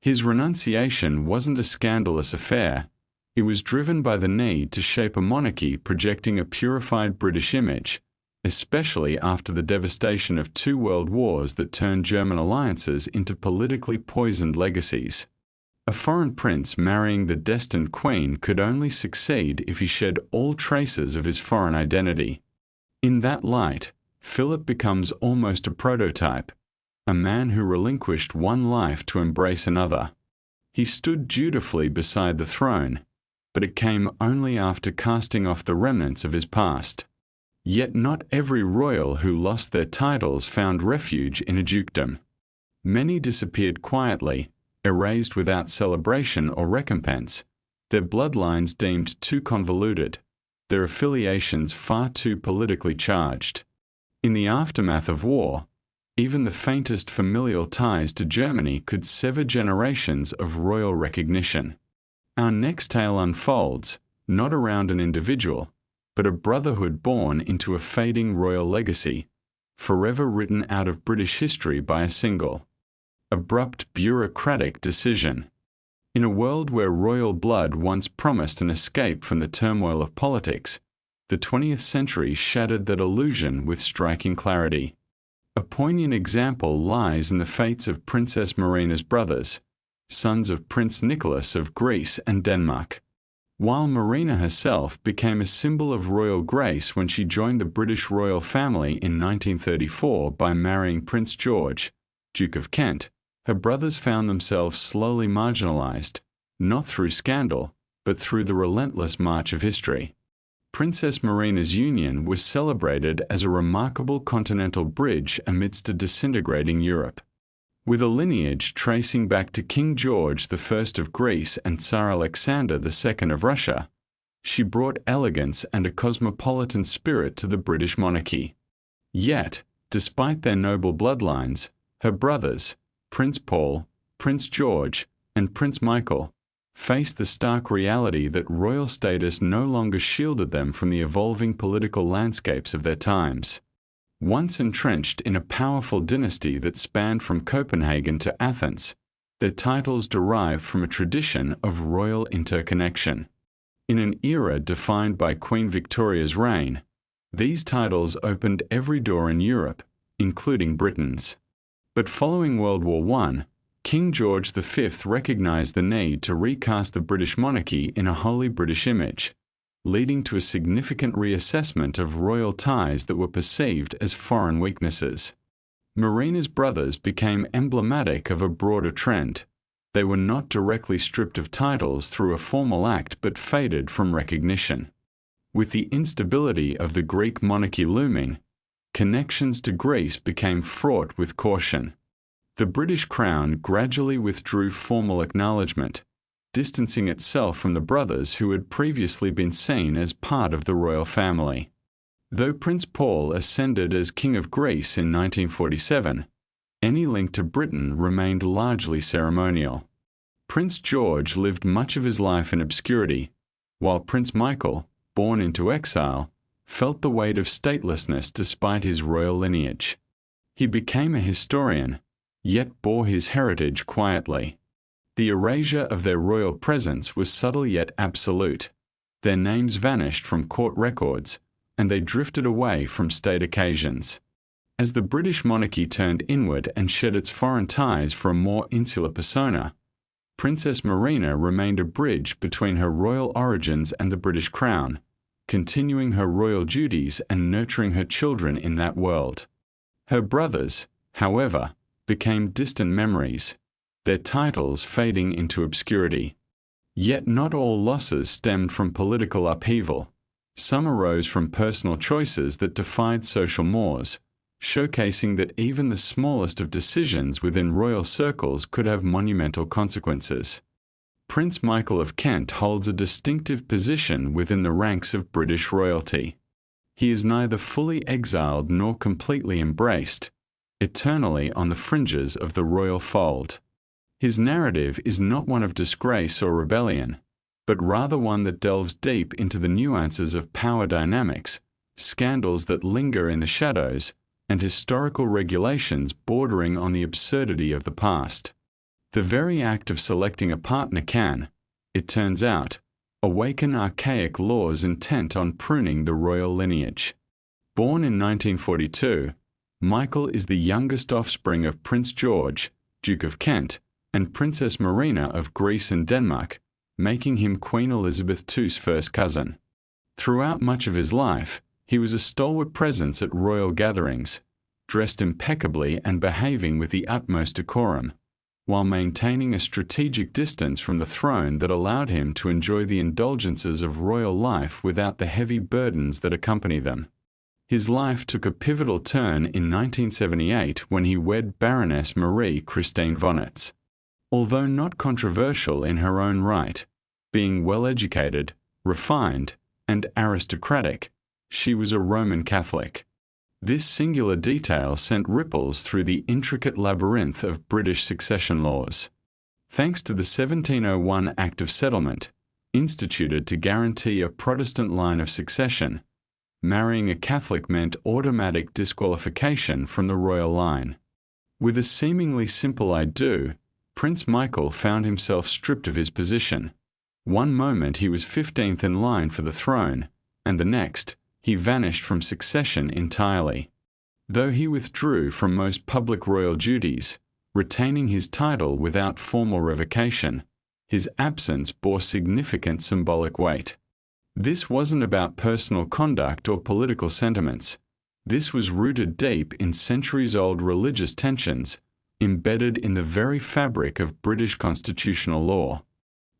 [SPEAKER 1] His renunciation wasn't a scandalous affair. It was driven by the need to shape a monarchy projecting a purified British image, especially after the devastation of 2 world wars that turned German alliances into politically poisoned legacies. A foreign prince marrying the destined queen could only succeed if he shed all traces of his foreign identity. In that light, Philip becomes almost a prototype, a man who relinquished one life to embrace another. He stood dutifully beside the throne, but it came only after casting off the remnants of his past. Yet not every royal who lost their titles found refuge in a dukedom. Many disappeared quietly, erased without celebration or recompense, their bloodlines deemed too convoluted, their affiliations far too politically charged. In the aftermath of war, even the faintest familial ties to Germany could sever generations of royal recognition. Our next tale unfolds, not around an individual, but a brotherhood born into a fading royal legacy, forever written out of British history by a single, abrupt bureaucratic decision. In a world where royal blood once promised an escape from the turmoil of politics, the 20th century shattered that illusion with striking clarity. A poignant example lies in the fates of Princess Marina's brothers, sons of Prince Nicholas of Greece and Denmark. While Marina herself became a symbol of royal grace when she joined the British royal family in 1934 by marrying Prince George, Duke of Kent, her brothers found themselves slowly marginalized, not through scandal, but through the relentless march of history. Princess Marina's union was celebrated as a remarkable continental bridge amidst a disintegrating Europe. With a lineage tracing back to King George I of Greece and Tsar Alexander II of Russia, she brought elegance and a cosmopolitan spirit to the British monarchy. Yet, despite their noble bloodlines, her brothers, Prince Paul, Prince George, and Prince Michael, faced the stark reality that royal status no longer shielded them from the evolving political landscapes of their times. Once entrenched in a powerful dynasty that spanned from Copenhagen to Athens, their titles derived from a tradition of royal interconnection. In an era defined by Queen Victoria's reign, these titles opened every door in Europe, including Britain's. But following World War I, King George V recognized the need to recast the British monarchy in a wholly British image, leading to a significant reassessment of royal ties that were perceived as foreign weaknesses. Marina's brothers became emblematic of a broader trend. They were not directly stripped of titles through a formal act but faded from recognition. With the instability of the Greek monarchy looming, connections to Greece became fraught with caution. The British Crown gradually withdrew formal acknowledgement, distancing itself from the brothers who had previously been seen as part of the royal family. Though Prince Paul ascended as King of Greece in 1947, any link to Britain remained largely ceremonial. Prince George lived much of his life in obscurity, while Prince Michael, born into exile, felt the weight of statelessness despite his royal lineage. He became a historian, yet bore his heritage quietly. The erasure of their royal presence was subtle yet absolute. Their names vanished from court records, and they drifted away from state occasions. As the British monarchy turned inward and shed its foreign ties for a more insular persona, Princess Marina remained a bridge between her royal origins and the British Crown, continuing her royal duties and nurturing her children in that world. Her brothers, however, became distant memories, their titles fading into obscurity. Yet not all losses stemmed from political upheaval. Some arose from personal choices that defied social mores, showcasing that even the smallest of decisions within royal circles could have monumental consequences. Prince Michael of Kent holds a distinctive position within the ranks of British royalty. He is neither fully exiled nor completely embraced, eternally on the fringes of the royal fold. His narrative is not one of disgrace or rebellion, but rather one that delves deep into the nuances of power dynamics, scandals that linger in the shadows, and historical regulations bordering on the absurdity of the past. The very act of selecting a partner can, it turns out, awaken archaic laws intent on pruning the royal lineage. Born in 1942, Michael is the youngest offspring of Prince George, Duke of Kent, and Princess Marina of Greece and Denmark, making him Queen Elizabeth II's first cousin. Throughout much of his life, he was a stalwart presence at royal gatherings, dressed impeccably and behaving with the utmost decorum, while maintaining a strategic distance from the throne that allowed him to enjoy the indulgences of royal life without the heavy burdens that accompany them. His life took a pivotal turn in 1978 when he wed Baroness Marie Christine Vonitz. Although not controversial in her own right, being well-educated, refined, and aristocratic, she was a Roman Catholic. This singular detail sent ripples through the intricate labyrinth of British succession laws. Thanks to the 1701 Act of Settlement, instituted to guarantee a Protestant line of succession, marrying a Catholic meant automatic disqualification from the royal line. With a seemingly simple "I do," Prince Michael found himself stripped of his position. One moment he was 15th in line for the throne, and the next, he vanished from succession entirely. Though he withdrew from most public royal duties, retaining his title without formal revocation, his absence bore significant symbolic weight. This wasn't about personal conduct or political sentiments. This was rooted deep in centuries-old religious tensions, embedded in the very fabric of British constitutional law.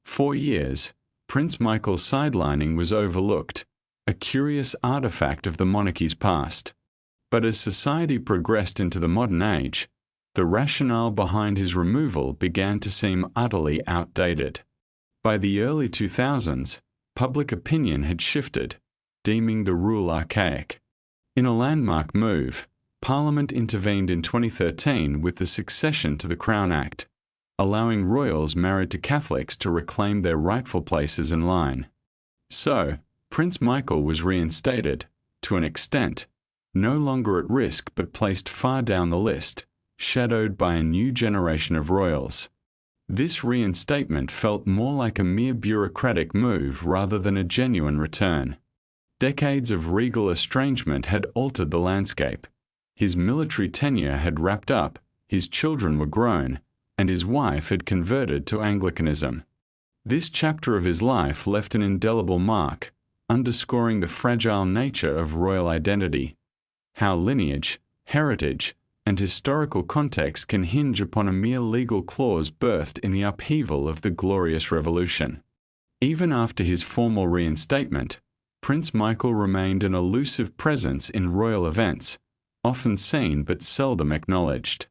[SPEAKER 1] For years, Prince Michael's sidelining was overlooked, a curious artifact of the monarchy's past. But as society progressed into the modern age, the rationale behind his removal began to seem utterly outdated. By the early 2000s, public opinion had shifted, deeming the rule archaic. In a landmark move, Parliament intervened in 2013 with the Succession to the Crown Act, allowing royals married to Catholics to reclaim their rightful places in line. So, Prince Michael was reinstated, to an extent, no longer at risk but placed far down the list, shadowed by a new generation of royals. This reinstatement felt more like a mere bureaucratic move rather than a genuine return. Decades of regal estrangement had altered the landscape. His military tenure had wrapped up, his children were grown, and his wife had converted to Anglicanism. This chapter of his life left an indelible mark, underscoring the fragile nature of royal identity, how lineage, heritage, and historical context can hinge upon a mere legal clause birthed in the upheaval of the Glorious Revolution. Even after his formal reinstatement, Prince Michael remained an elusive presence in royal events, often seen but seldom acknowledged.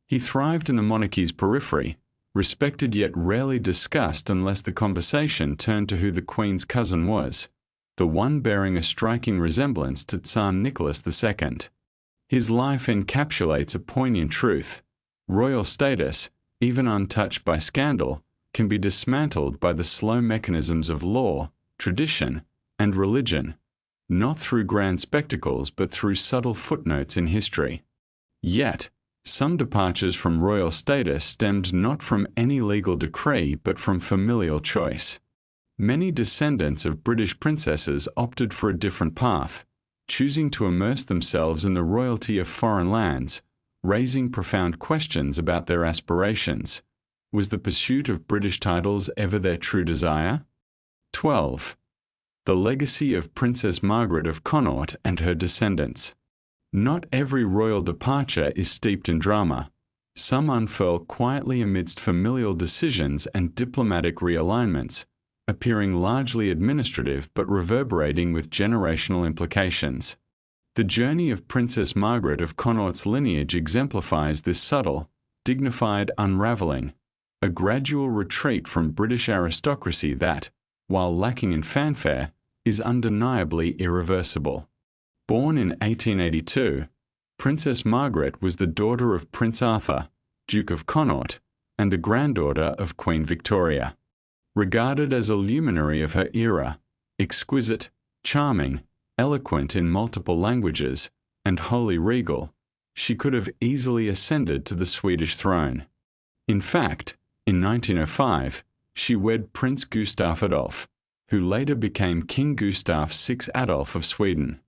[SPEAKER 1] He thrived in the monarchy's periphery, respected yet rarely discussed unless the conversation turned to who the Queen's cousin was, the one bearing a striking resemblance to Tsar Nicholas II. His life encapsulates a poignant truth. Royal status, even untouched by scandal, can be dismantled by the slow mechanisms of law, tradition, and religion, not through grand spectacles but through subtle footnotes in history. Yet, some departures from royal status stemmed not from any legal decree but from familial choice. Many descendants of British princesses opted for a different path, choosing to immerse themselves in the royalty of foreign lands, raising profound questions about their aspirations. Was the pursuit of British titles ever their true desire? 12. The legacy of Princess Margaret of Connaught and her descendants. Not every royal departure is steeped in drama. Some unfurl quietly amidst familial decisions and diplomatic realignments, appearing largely administrative but reverberating with generational implications. The journey of Princess Margaret of Connaught's lineage exemplifies this subtle, dignified unravelling, a gradual retreat from British aristocracy that, while lacking in fanfare, is undeniably irreversible. Born in 1882, Princess Margaret was the daughter of Prince Arthur, Duke of Connaught, and the granddaughter of Queen Victoria. Regarded as a luminary of her era, exquisite, charming, eloquent in multiple languages, and wholly regal, she could have easily ascended to the Swedish throne. In fact, in 1905, she wed Prince Gustav Adolf, who later became King Gustav VI Adolf of Sweden.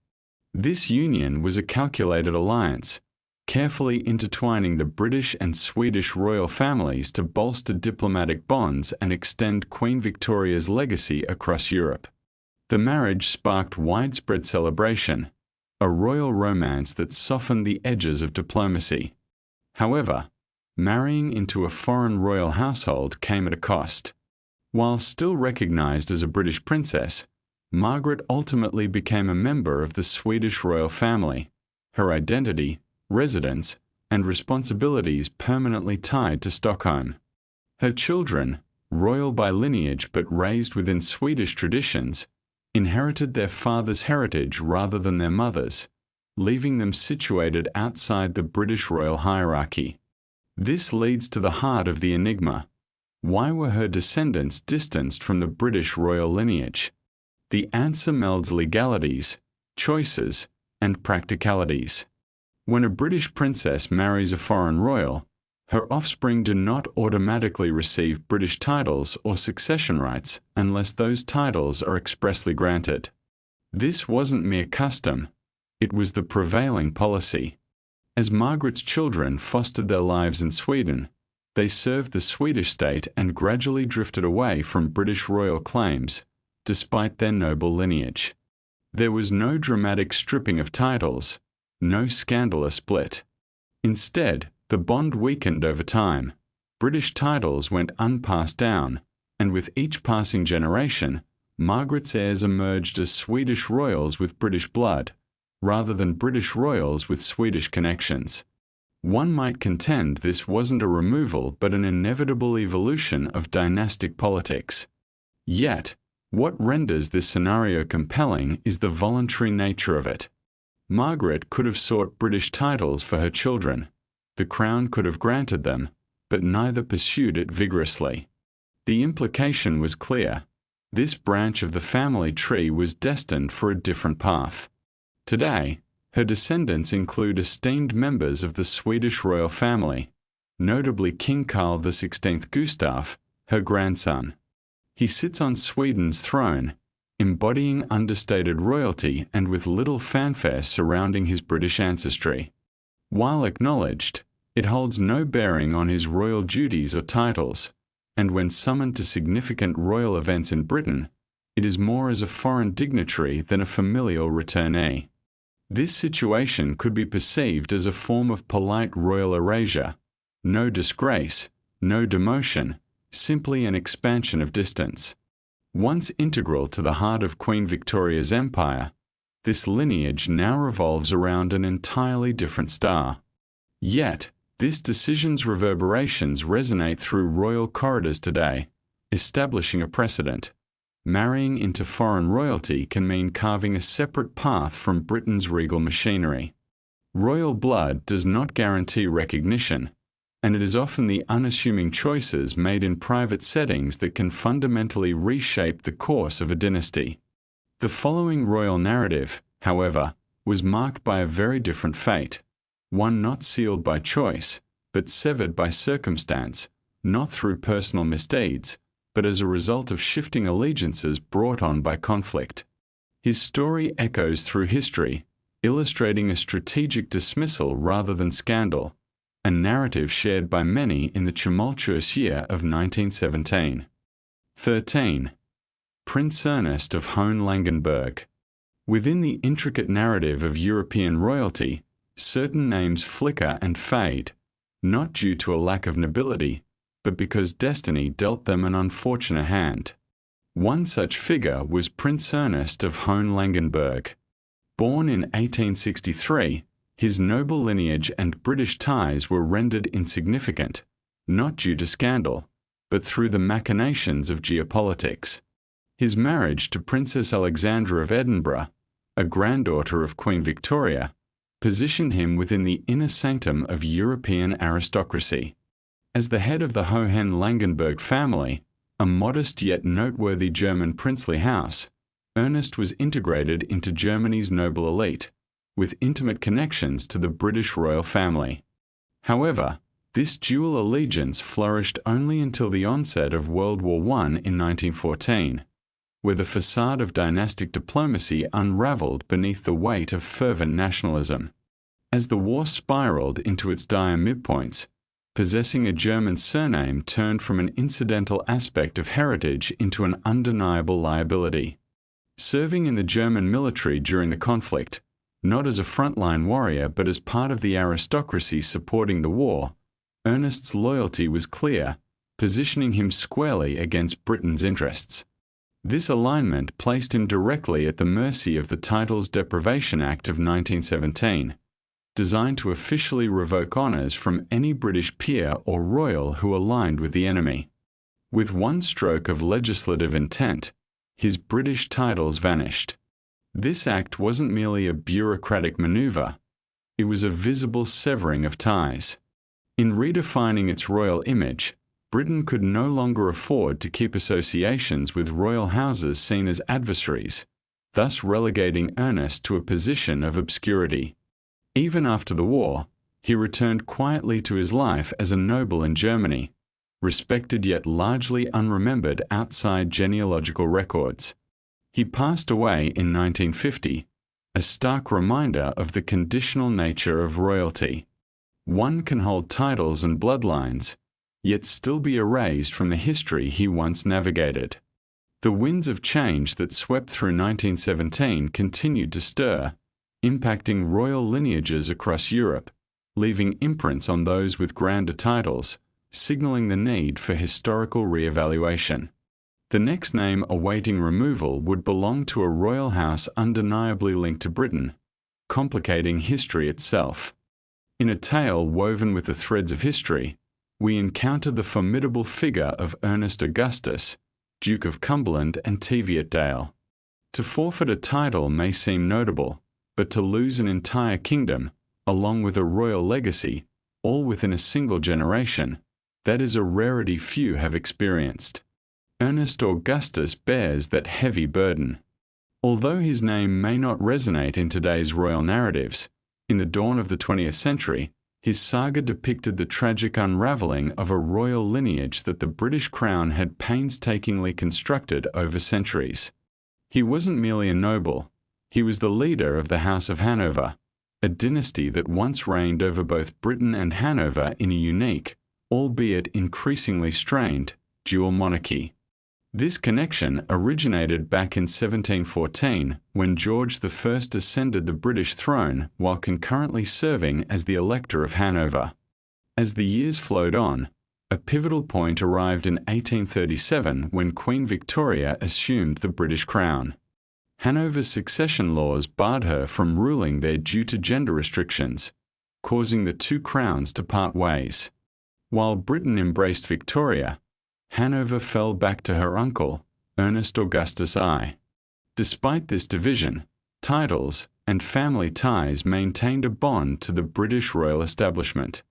[SPEAKER 1] This union was a calculated alliance, carefully intertwining the British and Swedish royal families to bolster diplomatic bonds and extend Queen Victoria's legacy across Europe. The marriage sparked widespread celebration, a royal romance that softened the edges of diplomacy. However, marrying into a foreign royal household came at a cost. While still recognized as a British princess, Margaret ultimately became a member of the Swedish royal family, her identity, residence, and responsibilities permanently tied to Stockholm. Her children, royal by lineage but raised within Swedish traditions, inherited their father's heritage rather than their mother's, leaving them situated outside the British royal hierarchy. This leads to the heart of the enigma. Why were her descendants distanced from the British royal lineage? The answer melds legalities, choices, and practicalities. When a British princess marries a foreign royal, her offspring do not automatically receive British titles or succession rights unless those titles are expressly granted. This wasn't mere custom, it was the prevailing policy. As Margaret's children fostered their lives in Sweden, they served the Swedish state and gradually drifted away from British royal claims, despite their noble lineage. There was no dramatic stripping of titles, no scandalous split. Instead, the bond weakened over time. British titles went unpassed down, and with each passing generation, Margaret's heirs emerged as Swedish royals with British blood, rather than British royals with Swedish connections. One might contend this wasn't a removal but an inevitable evolution of dynastic politics. Yet, what renders this scenario compelling is the voluntary nature of it. Margaret could have sought British titles for her children. The crown could have granted them, but neither pursued it vigorously. The implication was clear. This branch of the family tree was destined for a different path. Today, her descendants include esteemed members of the Swedish royal family, notably King Carl XVI Gustaf, her grandson. He sits on Sweden's throne, embodying understated royalty and with little fanfare surrounding his British ancestry. While acknowledged, it holds no bearing on his royal duties or titles, and when summoned to significant royal events in Britain, it is more as a foreign dignitary than a familial returnee. This situation could be perceived as a form of polite royal erasure. No disgrace, no demotion, simply an expansion of distance. Once integral to the heart of Queen Victoria's empire, this lineage now revolves around an entirely different star. Yet, this decision's reverberations resonate through royal corridors today, establishing a precedent. Marrying into foreign royalty can mean carving a separate path from Britain's regal machinery. Royal blood does not guarantee recognition, and it is often the unassuming choices made in private settings that can fundamentally reshape the course of a dynasty. The following royal narrative, however, was marked by a very different fate, one not sealed by choice, but severed by circumstance, not through personal misdeeds, but as a result of shifting allegiances brought on by conflict. His story echoes through history, illustrating a strategic dismissal rather than scandal, a narrative shared by many in the tumultuous year of 1917. 13. Prince Ernest of Hohenlangenberg. Within the intricate narrative of European royalty, certain names flicker and fade, not due to a lack of nobility, but because destiny dealt them an unfortunate hand. One such figure was Prince Ernest of Hohenlangenberg. Born in 1863, his noble lineage and British ties were rendered insignificant, not due to scandal, but through the machinations of geopolitics. His marriage to Princess Alexandra of Edinburgh, a granddaughter of Queen Victoria, positioned him within the inner sanctum of European aristocracy. As the head of the Hohenlangenberg family, a modest yet noteworthy German princely house, Ernest was integrated into Germany's noble elite, with intimate connections to the British royal family. However, this dual allegiance flourished only until the onset of World War I in 1914, where the facade of dynastic diplomacy unraveled beneath the weight of fervent nationalism. As the war spiraled into its dire midpoints, possessing a German surname turned from an incidental aspect of heritage into an undeniable liability. Serving in the German military during the conflict, not as a frontline warrior but as part of the aristocracy supporting the war, Ernest's loyalty was clear, positioning him squarely against Britain's interests. This alignment placed him directly at the mercy of the Titles Deprivation Act of 1917, designed to officially revoke honours from any British peer or royal who aligned with the enemy. With one stroke of legislative intent, his British titles vanished. This act wasn't merely a bureaucratic manoeuvre, it was a visible severing of ties. In redefining its royal image, Britain could no longer afford to keep associations with royal houses seen as adversaries, thus relegating Ernest to a position of obscurity. Even after the war, he returned quietly to his life as a noble in Germany, respected yet largely unremembered outside genealogical records. He passed away in 1950, a stark reminder of the conditional nature of royalty. One can hold titles and bloodlines, yet still be erased from the history he once navigated. The winds of change that swept through 1917 continued to stir, impacting royal lineages across Europe, leaving imprints on those with grander titles, signaling the need for historical re-evaluation. The next name awaiting removal would belong to a royal house undeniably linked to Britain, complicating history itself. In a tale woven with the threads of history, we encounter the formidable figure of Ernest Augustus, Duke of Cumberland and Teviotdale. To forfeit a title may seem notable, but to lose an entire kingdom, along with a royal legacy, all within a single generation, that is a rarity few have experienced. Ernest Augustus bears that heavy burden. Although his name may not resonate in today's royal narratives, in the dawn of the 20th century, his saga depicted the tragic unraveling of a royal lineage that the British Crown had painstakingly constructed over centuries. He wasn't merely a noble, he was the leader of the House of Hanover, a dynasty that once reigned over both Britain and Hanover in a unique, albeit increasingly strained, dual monarchy. This connection originated back in 1714 when George I ascended the British throne while concurrently serving as the Elector of Hanover. As the years flowed on, a pivotal point arrived in 1837 when Queen Victoria assumed the British crown. Hanover's succession laws barred her from ruling there due to gender restrictions, causing the two crowns to part ways. While Britain embraced Victoria, Hanover fell back to her uncle, Ernest Augustus I. Despite this division, titles and family ties maintained a bond to the British royal establishment.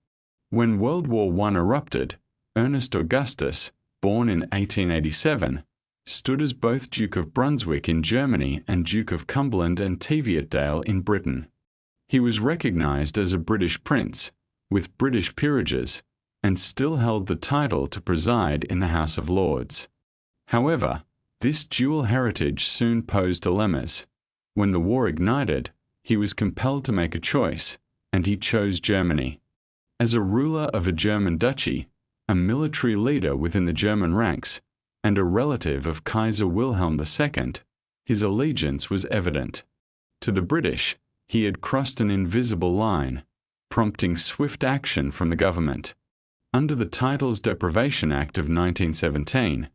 [SPEAKER 1] When World War I erupted, Ernest Augustus, born in 1887, stood as both Duke of Brunswick in Germany and Duke of Cumberland and Teviotdale in Britain. He was recognised as a British prince, with British peerages, and still held the title to preside in the House of Lords. However, this dual heritage soon posed dilemmas. When the war ignited, he was compelled to make a choice, and he chose Germany. As a ruler of a German duchy, a military leader within the German ranks, and a relative of Kaiser Wilhelm II, his allegiance was evident. To the British, he had crossed an invisible line, prompting swift action from the government. Under the Titles Deprivation Act of 1917,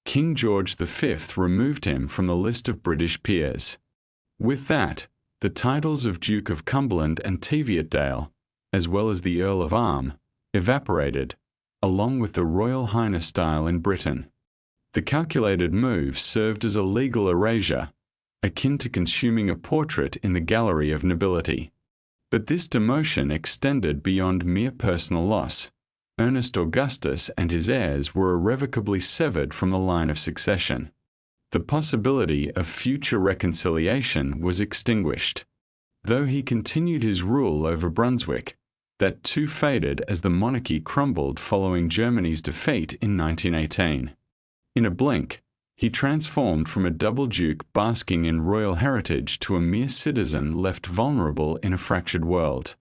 [SPEAKER 1] King George V removed him from the list of British peers. With that, the titles of Duke of Cumberland and Teviotdale, as well as the Earl of Arm, evaporated, along with the Royal Highness style in Britain. The calculated move served as a legal erasure, akin to consuming a portrait in the gallery of nobility. But this demotion extended beyond mere personal loss. Ernest Augustus and his heirs were irrevocably severed from the line of succession. The possibility of future reconciliation was extinguished. Though he continued his rule over Brunswick, that too faded as the monarchy crumbled following Germany's defeat in 1918. In a blink, he transformed from a double duke basking in royal heritage to a mere citizen left vulnerable in a fractured world.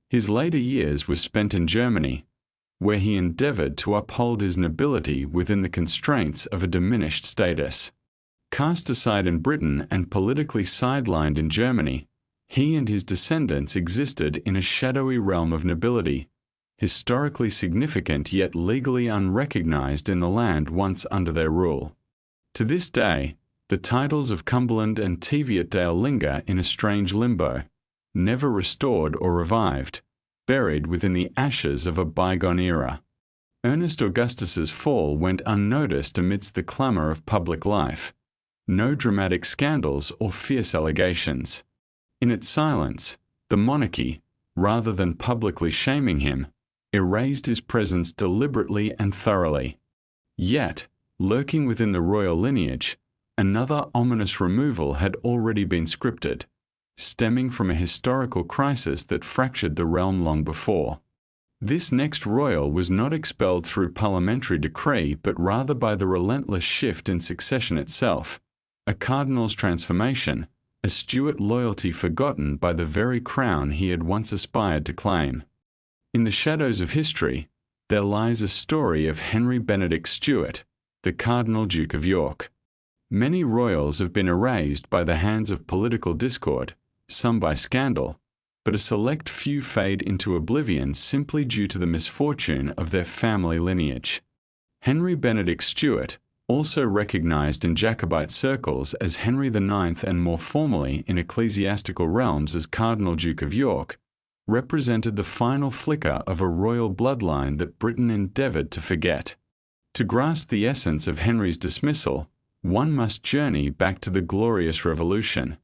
[SPEAKER 1] His later years were spent in Germany, where he endeavored to uphold his nobility within the constraints of a diminished status. Cast aside in Britain and politically sidelined in Germany, he and his descendants existed in a shadowy realm of nobility, historically significant yet legally unrecognized in the land once under their rule. To this day, the titles of Cumberland and Teviotdale linger in a strange limbo, never restored or revived, buried within the ashes of a bygone era. Ernest Augustus's fall went unnoticed amidst the clamour of public life. No dramatic scandals or fierce allegations. In its silence, the monarchy, rather than publicly shaming him, erased his presence deliberately and thoroughly. Yet, lurking within the royal lineage, another ominous removal had already been scripted, stemming from a historical crisis that fractured the realm long before. This next royal was not expelled through parliamentary decree but rather by the relentless shift in succession itself, a cardinal's transformation, a Stuart loyalty forgotten by the very crown he had once aspired to claim. In the shadows of history, there lies a story of Henry Benedict Stuart, the Cardinal Duke of York. Many royals have been erased by the hands of political discord, some by scandal, but a select few fade into oblivion simply due to the misfortune of their family lineage. Henry Benedict Stuart, also recognized in Jacobite circles as Henry IX and more formally in ecclesiastical realms as Cardinal Duke of York, represented the final flicker of a royal bloodline that Britain endeavoured to forget. To grasp the essence of Henry's dismissal, one must journey back to the Glorious Revolution,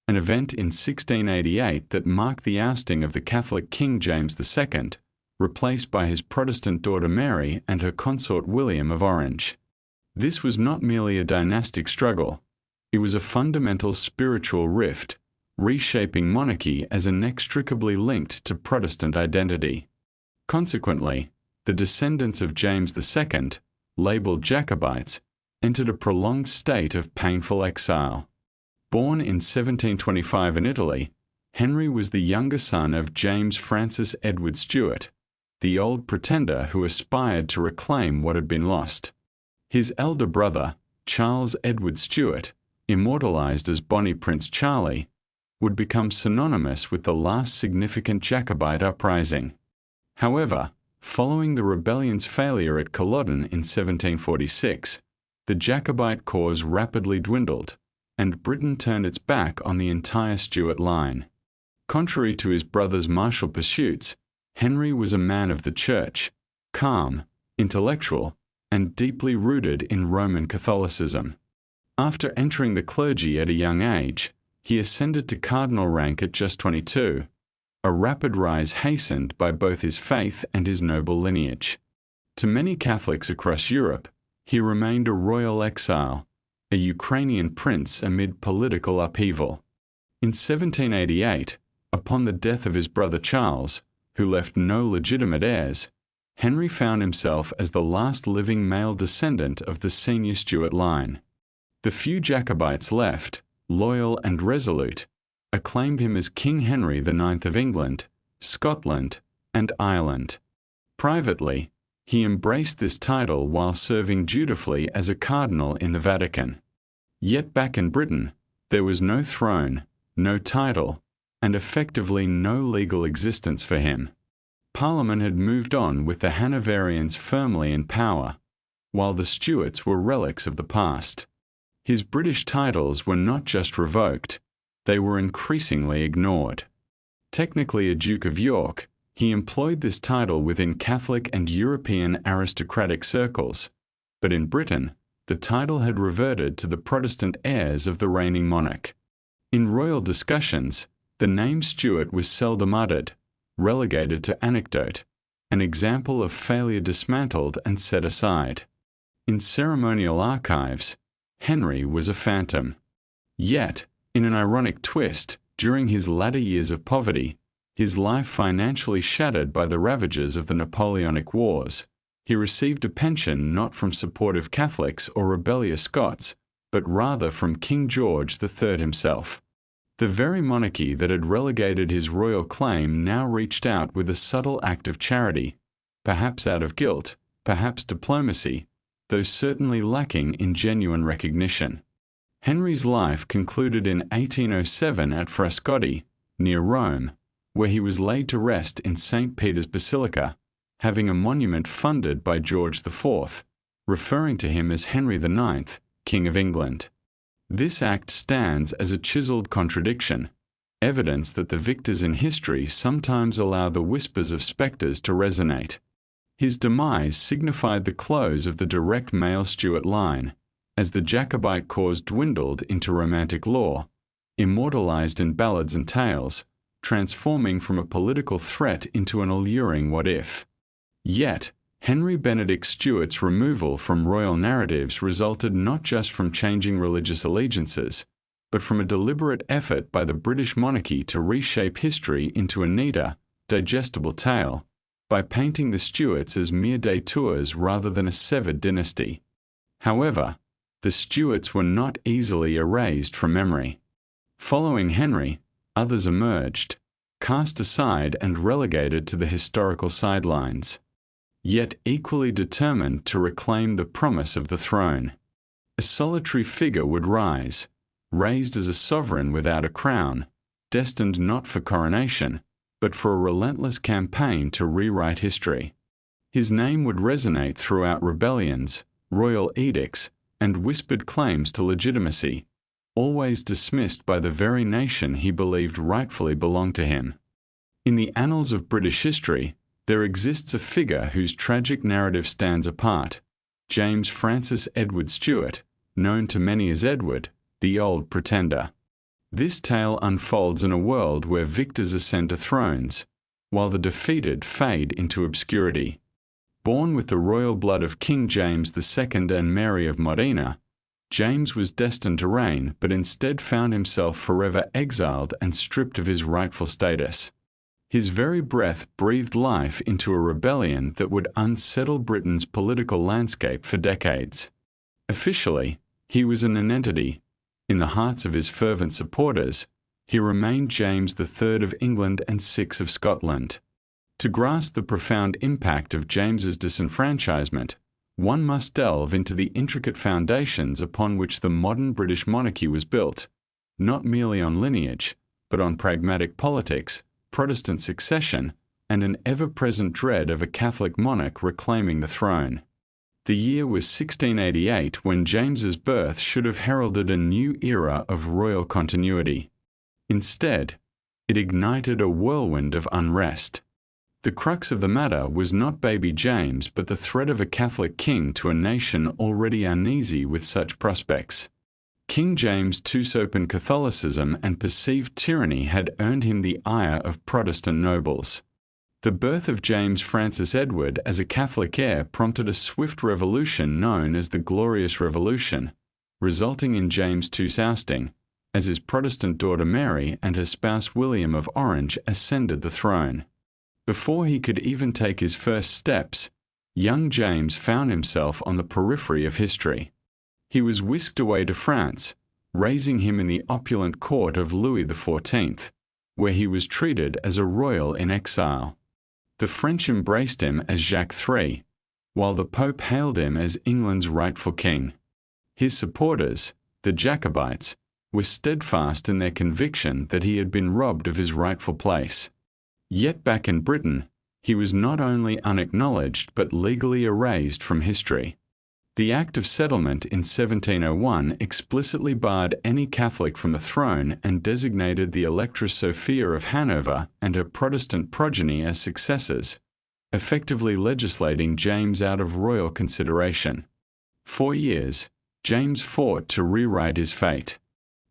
[SPEAKER 1] an event in 1688 that marked the ousting of the Catholic King James II, replaced by his Protestant daughter Mary and her consort William of Orange. This was not merely a dynastic struggle, it was a fundamental spiritual rift, reshaping monarchy as inextricably linked to Protestant identity. Consequently, the descendants of James II, labelled Jacobites, entered a prolonged state of painful exile. Born in 1725 in Italy, Henry was the younger son of James Francis Edward Stuart, the old pretender who aspired to reclaim what had been lost. His elder brother, Charles Edward Stuart, immortalized as Bonnie Prince Charlie, would become synonymous with the last significant Jacobite uprising. However, following the rebellion's failure at Culloden in 1746, the Jacobite cause rapidly dwindled, and Britain turned its back on the entire Stuart line. Contrary to his brother's martial pursuits, Henry was a man of the church, calm, intellectual, and deeply rooted in Roman Catholicism. After entering the clergy at a young age, he ascended to cardinal rank at just 22, a rapid rise hastened by both his faith and his noble lineage. To many Catholics across Europe, he remained a royal exile, a Ukrainian prince amid political upheaval. In 1788, upon the death of his brother Charles, who left no legitimate heirs, Henry found himself as the last living male descendant of the senior Stuart line. The few Jacobites left, loyal and resolute, acclaimed him as King Henry IX of England, Scotland, and Ireland. Privately, he embraced this title while serving dutifully as a cardinal in the Vatican. Yet back in Britain, there was no throne, no title, and effectively no legal existence for him. Parliament had moved on with the Hanoverians firmly in power, while the Stuarts were relics of the past. His British titles were not just revoked, they were increasingly ignored. Technically a Duke of York, he employed this title within Catholic and European aristocratic circles, but in Britain, the title had reverted to the Protestant heirs of the reigning monarch. In royal discussions, the name Stuart was seldom uttered, relegated to anecdote, an example of failure dismantled and set aside. In ceremonial archives, Henry was a phantom. Yet, in an ironic twist, during his latter years of poverty, his life financially shattered by the ravages of the Napoleonic Wars, he received a pension not from supportive Catholics or rebellious Scots, but rather from King George III himself. The very monarchy that had relegated his royal claim now reached out with a subtle act of charity, perhaps out of guilt, perhaps diplomacy, though certainly lacking in genuine recognition. Henry's life concluded in 1807 at Frascati, near Rome, where he was laid to rest in St. Peter's Basilica, having a monument funded by George IV, referring to him as Henry IX, King of England. This act stands as a chiseled contradiction, evidence that the victors in history sometimes allow the whispers of spectres to resonate. His demise signified the close of the direct male Stuart line, as the Jacobite cause dwindled into romantic lore, immortalized in ballads and tales, transforming from a political threat into an alluring what-if. Yet, Henry Benedict Stuart's removal from royal narratives resulted not just from changing religious allegiances, but from a deliberate effort by the British monarchy to reshape history into a neater, digestible tale, by painting the Stuarts as mere detours rather than a severed dynasty. However, the Stuarts were not easily erased from memory. Following Henry, others emerged, cast aside and relegated to the historical sidelines, yet equally determined to reclaim the promise of the throne. A solitary figure would rise, raised as a sovereign without a crown, destined not for coronation, but for a relentless campaign to rewrite history. His name would resonate throughout rebellions, royal edicts, and whispered claims to legitimacy, always dismissed by the very nation he believed rightfully belonged to him. In the annals of British history, there exists a figure whose tragic narrative stands apart, James Francis Edward Stuart, known to many as Edward, the Old Pretender. This tale unfolds in a world where victors ascend to thrones, while the defeated fade into obscurity. Born with the royal blood of King James II and Mary of Modena, James was destined to reign, but instead found himself forever exiled and stripped of his rightful status. His very breath breathed life into a rebellion that would unsettle Britain's political landscape for decades. Officially, he was an nonentity. In the hearts of his fervent supporters, he remained James III of England and VI of Scotland. To grasp the profound impact of James's disenfranchisement, one must delve into the intricate foundations upon which the modern British monarchy was built, not merely on lineage, but on pragmatic politics, Protestant succession, and an ever-present dread of a Catholic monarch reclaiming the throne. The year was 1688, when James's birth should have heralded a new era of royal continuity. Instead, it ignited a whirlwind of unrest. The crux of the matter was not baby James, but the threat of a Catholic king to a nation already uneasy with such prospects. King James' too-open Catholicism and perceived tyranny had earned him the ire of Protestant nobles. The birth of James Francis Edward as a Catholic heir prompted a swift revolution known as the Glorious Revolution, resulting in James II's ousting, as his Protestant daughter Mary and her spouse William of Orange ascended the throne. Before he could even take his first steps, young James found himself on the periphery of history. He was whisked away to France, raising him in the opulent court of Louis XIV, where he was treated as a royal in exile. The French embraced him as Jacques III, while the Pope hailed him as England's rightful king. His supporters, the Jacobites, were steadfast in their conviction that he had been robbed of his rightful place. Yet back in Britain, he was not only unacknowledged but legally erased from history. The Act of Settlement in 1701 explicitly barred any Catholic from the throne and designated the Electress Sophia of Hanover and her Protestant progeny as successors, effectively legislating James out of royal consideration. For years, James fought to rewrite his fate.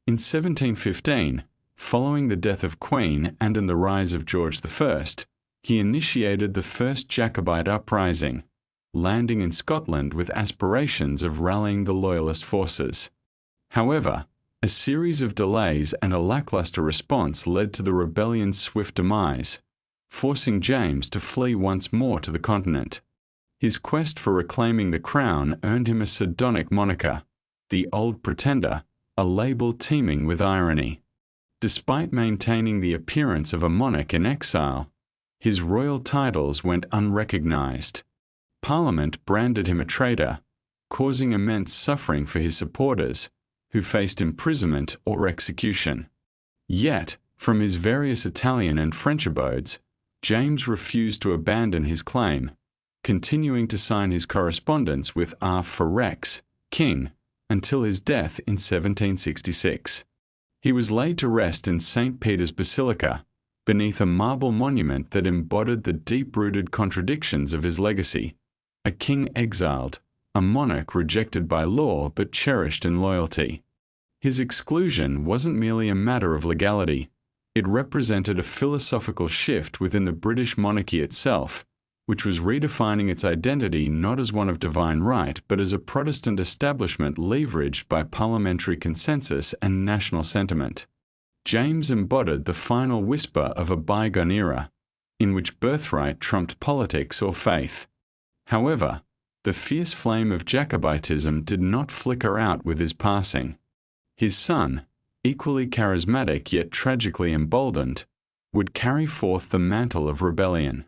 [SPEAKER 1] In 1715, following the death of Queen and in the rise of George I, he initiated the first Jacobite uprising, landing in Scotland with aspirations of rallying the Loyalist forces. However, a series of delays and a lackluster response led to the rebellion's swift demise, forcing James to flee once more to the continent. His quest for reclaiming the crown earned him a sardonic moniker, the Old Pretender, a label teeming with irony. Despite maintaining the appearance of a monarch in exile, his royal titles went unrecognized. Parliament branded him a traitor, causing immense suffering for his supporters, who faced imprisonment or execution. Yet, from his various Italian and French abodes, James refused to abandon his claim, continuing to sign his correspondence with R. for Rex, king, until his death in 1766. He was laid to rest in St. Peter's Basilica, beneath a marble monument that embodied the deep-rooted contradictions of his legacy: a king exiled, a monarch rejected by law but cherished in loyalty. His exclusion wasn't merely a matter of legality, it represented a philosophical shift within the British monarchy itself, which was redefining its identity not as one of divine right but as a Protestant establishment leveraged by parliamentary consensus and national sentiment. James embodied the final whisper of a bygone era, in which birthright trumped politics or faith. However, the fierce flame of Jacobitism did not flicker out with his passing. His son, equally charismatic yet tragically emboldened, would carry forth the mantle of rebellion.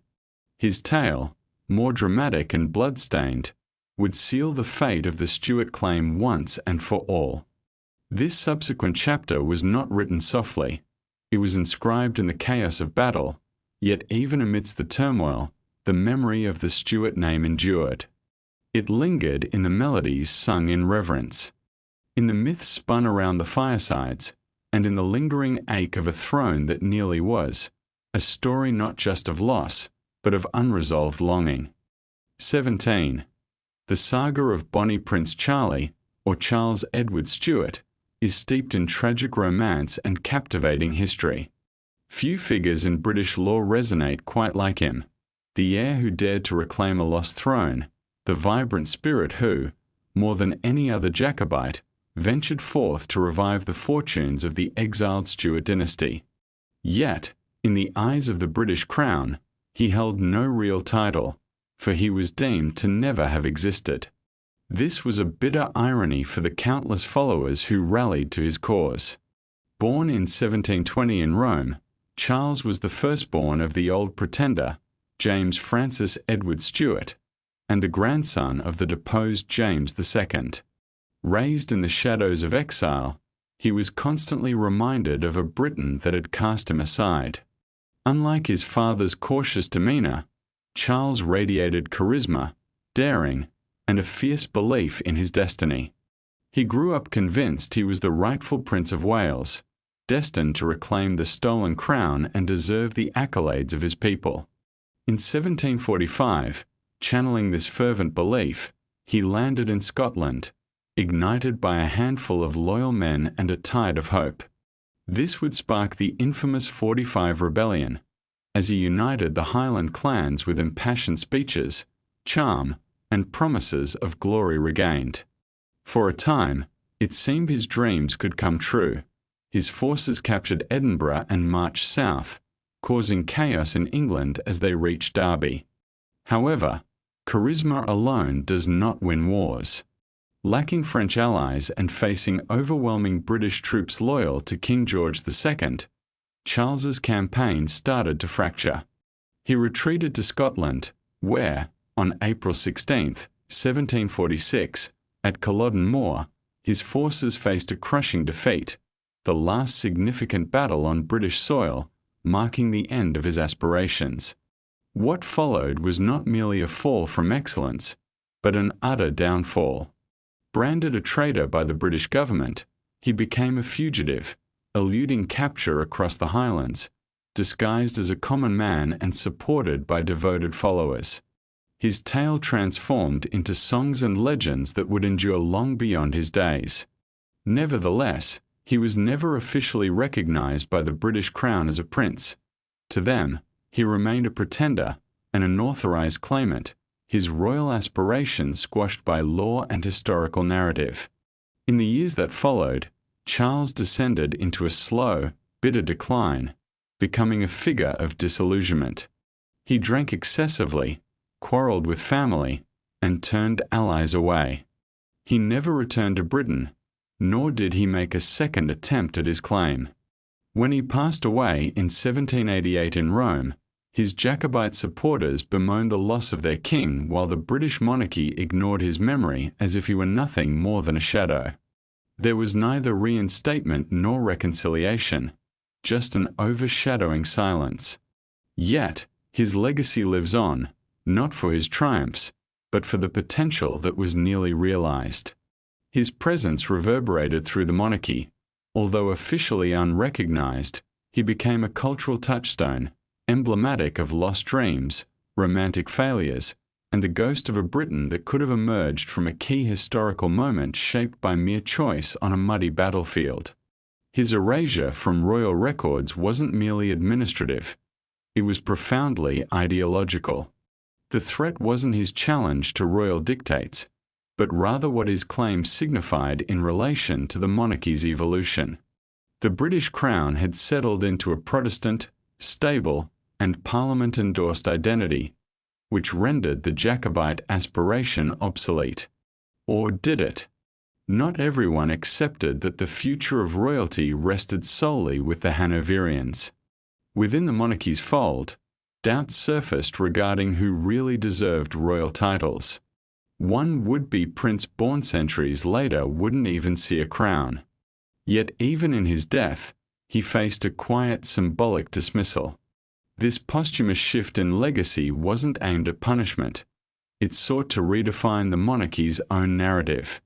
[SPEAKER 1] His tale, more dramatic and blood-stained, would seal the fate of the Stuart claim once and for all. This subsequent chapter was not written softly. It was inscribed in the chaos of battle, yet even amidst the turmoil, the memory of the Stuart name endured. It lingered in the melodies sung in reverence, in the myths spun around the firesides, and in the lingering ache of a throne that nearly was, a story not just of loss, but of unresolved longing. 17. The saga of Bonnie Prince Charlie, or Charles Edward Stuart, is steeped in tragic romance and captivating history. Few figures in British law resonate quite like him: the heir who dared to reclaim a lost throne, the vibrant spirit who, more than any other Jacobite, ventured forth to revive the fortunes of the exiled Stuart dynasty. Yet, in the eyes of the British Crown, he held no real title, for he was deemed to never have existed. This was a bitter irony for the countless followers who rallied to his cause. Born in 1720 in Rome, Charles was the firstborn of the Old Pretender, James Francis Edward Stuart, and the grandson of the deposed James II. Raised in the shadows of exile, he was constantly reminded of a Britain that had cast him aside. Unlike his father's cautious demeanor, Charles radiated charisma, daring, and a fierce belief in his destiny. He grew up convinced he was the rightful Prince of Wales, destined to reclaim the stolen crown and deserve the accolades of his people. In 1745, channeling this fervent belief, he landed in Scotland, ignited by a handful of loyal men and a tide of hope. This would spark the infamous 45 Rebellion, as he united the Highland clans with impassioned speeches, charm, and promises of glory regained. For a time, it seemed his dreams could come true. His forces captured Edinburgh and marched south, causing chaos in England as they reached Derby. However, charisma alone does not win wars. Lacking French allies and facing overwhelming British troops loyal to King George II, Charles's campaign started to fracture. He retreated to Scotland, where, on April 16, 1746, at Culloden Moor, his forces faced a crushing defeat, the last significant battle on British soil, marking the end of his aspirations. What followed was not merely a fall from excellence, but an utter downfall. Branded a traitor by the British government, he became a fugitive, eluding capture across the Highlands, disguised as a common man and supported by devoted followers. His tale transformed into songs and legends that would endure long beyond his days. Nevertheless, he was never officially recognized by the British Crown as a prince. To them, he remained a pretender, an unauthorized claimant, his royal aspirations squashed by law and historical narrative. In the years that followed, Charles descended into a slow, bitter decline, becoming a figure of disillusionment. He drank excessively, quarrelled with family, and turned allies away. He never returned to Britain, nor did he make a second attempt at his claim. When he passed away in 1788 in Rome, his Jacobite supporters bemoaned the loss of their king, while the British monarchy ignored his memory as if he were nothing more than a shadow. There was neither reinstatement nor reconciliation, just an overshadowing silence. Yet, his legacy lives on, not for his triumphs, but for the potential that was nearly realized. His presence reverberated through the monarchy. Although officially unrecognized, he became a cultural touchstone, emblematic of lost dreams, romantic failures, and the ghost of a Britain that could have emerged from a key historical moment shaped by mere choice on a muddy battlefield. His erasure from royal records wasn't merely administrative. It was profoundly ideological. The threat wasn't his challenge to royal dictates, but rather what his claim signified in relation to the monarchy's evolution. The British crown had settled into a Protestant, stable, and Parliament-endorsed identity, which rendered the Jacobite aspiration obsolete. Or did it? Not everyone accepted that the future of royalty rested solely with the Hanoverians. Within the monarchy's fold, doubts surfaced regarding who really deserved royal titles. One would-be prince born centuries later wouldn't even see a crown. Yet even in his death, he faced a quiet symbolic dismissal. This posthumous shift in legacy wasn't aimed at punishment. It sought to redefine the monarchy's own narrative.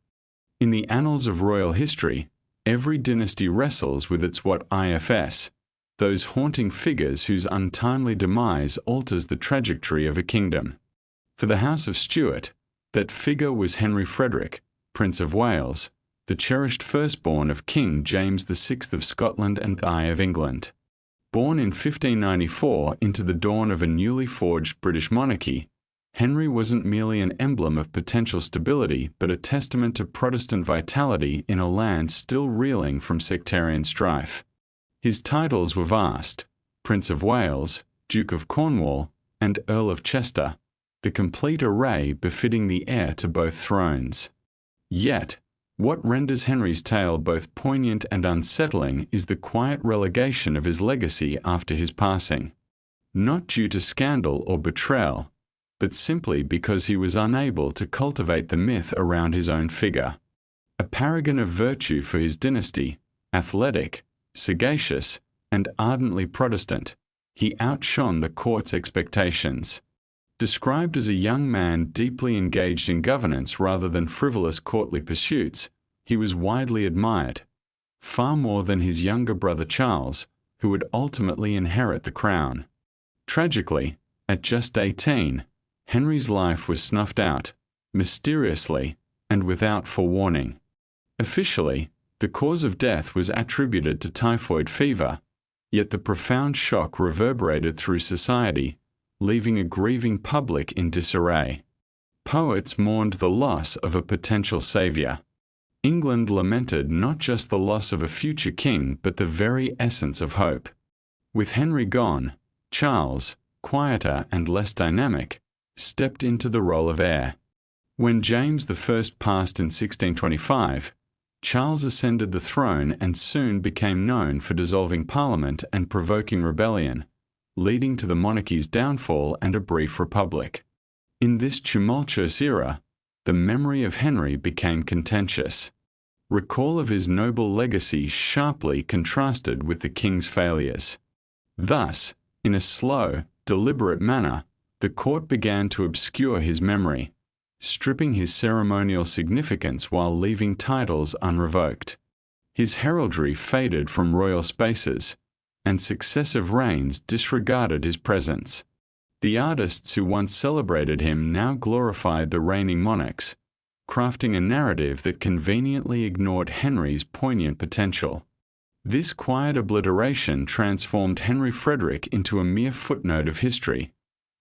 [SPEAKER 1] In the annals of royal history, every dynasty wrestles with its what ifs, those haunting figures whose untimely demise alters the trajectory of a kingdom. For the House of Stuart, that figure was Henry Frederick, Prince of Wales, the cherished firstborn of King James VI of Scotland and I of England. Born in 1594 into the dawn of a newly forged British monarchy, Henry wasn't merely an emblem of potential stability but a testament to Protestant vitality in a land still reeling from sectarian strife. His titles were vast: Prince of Wales, Duke of Cornwall, and Earl of Chester, the complete array befitting the heir to both thrones. Yet, what renders Henry's tale both poignant and unsettling is the quiet relegation of his legacy after his passing. Not due to scandal or betrayal, but simply because he was unable to cultivate the myth around his own figure. A paragon of virtue for his dynasty, athletic, sagacious, and ardently Protestant, he outshone the court's expectations. Described as a young man deeply engaged in governance rather than frivolous courtly pursuits, he was widely admired, far more than his younger brother Charles, who would ultimately inherit the crown. Tragically, at just 18, Henry's life was snuffed out, mysteriously and without forewarning. Officially, the cause of death was attributed to typhoid fever, yet the profound shock reverberated through society, leaving a grieving public in disarray. Poets mourned the loss of a potential saviour. England lamented not just the loss of a future king but the very essence of hope. With Henry gone, Charles, quieter and less dynamic, stepped into the role of heir. When James I passed in 1625, Charles ascended the throne and soon became known for dissolving Parliament and provoking rebellion, leading to the monarchy's downfall and a brief republic. In this tumultuous era, the memory of Henry became contentious. Recall of his noble legacy sharply contrasted with the king's failures. Thus, in a slow, deliberate manner, the court began to obscure his memory, stripping his ceremonial significance while leaving titles unrevoked. His heraldry faded from royal spaces, and successive reigns disregarded his presence. The artists who once celebrated him now glorified the reigning monarchs, crafting a narrative that conveniently ignored Henry's poignant potential. This quiet obliteration transformed Henry Frederick into a mere footnote of history,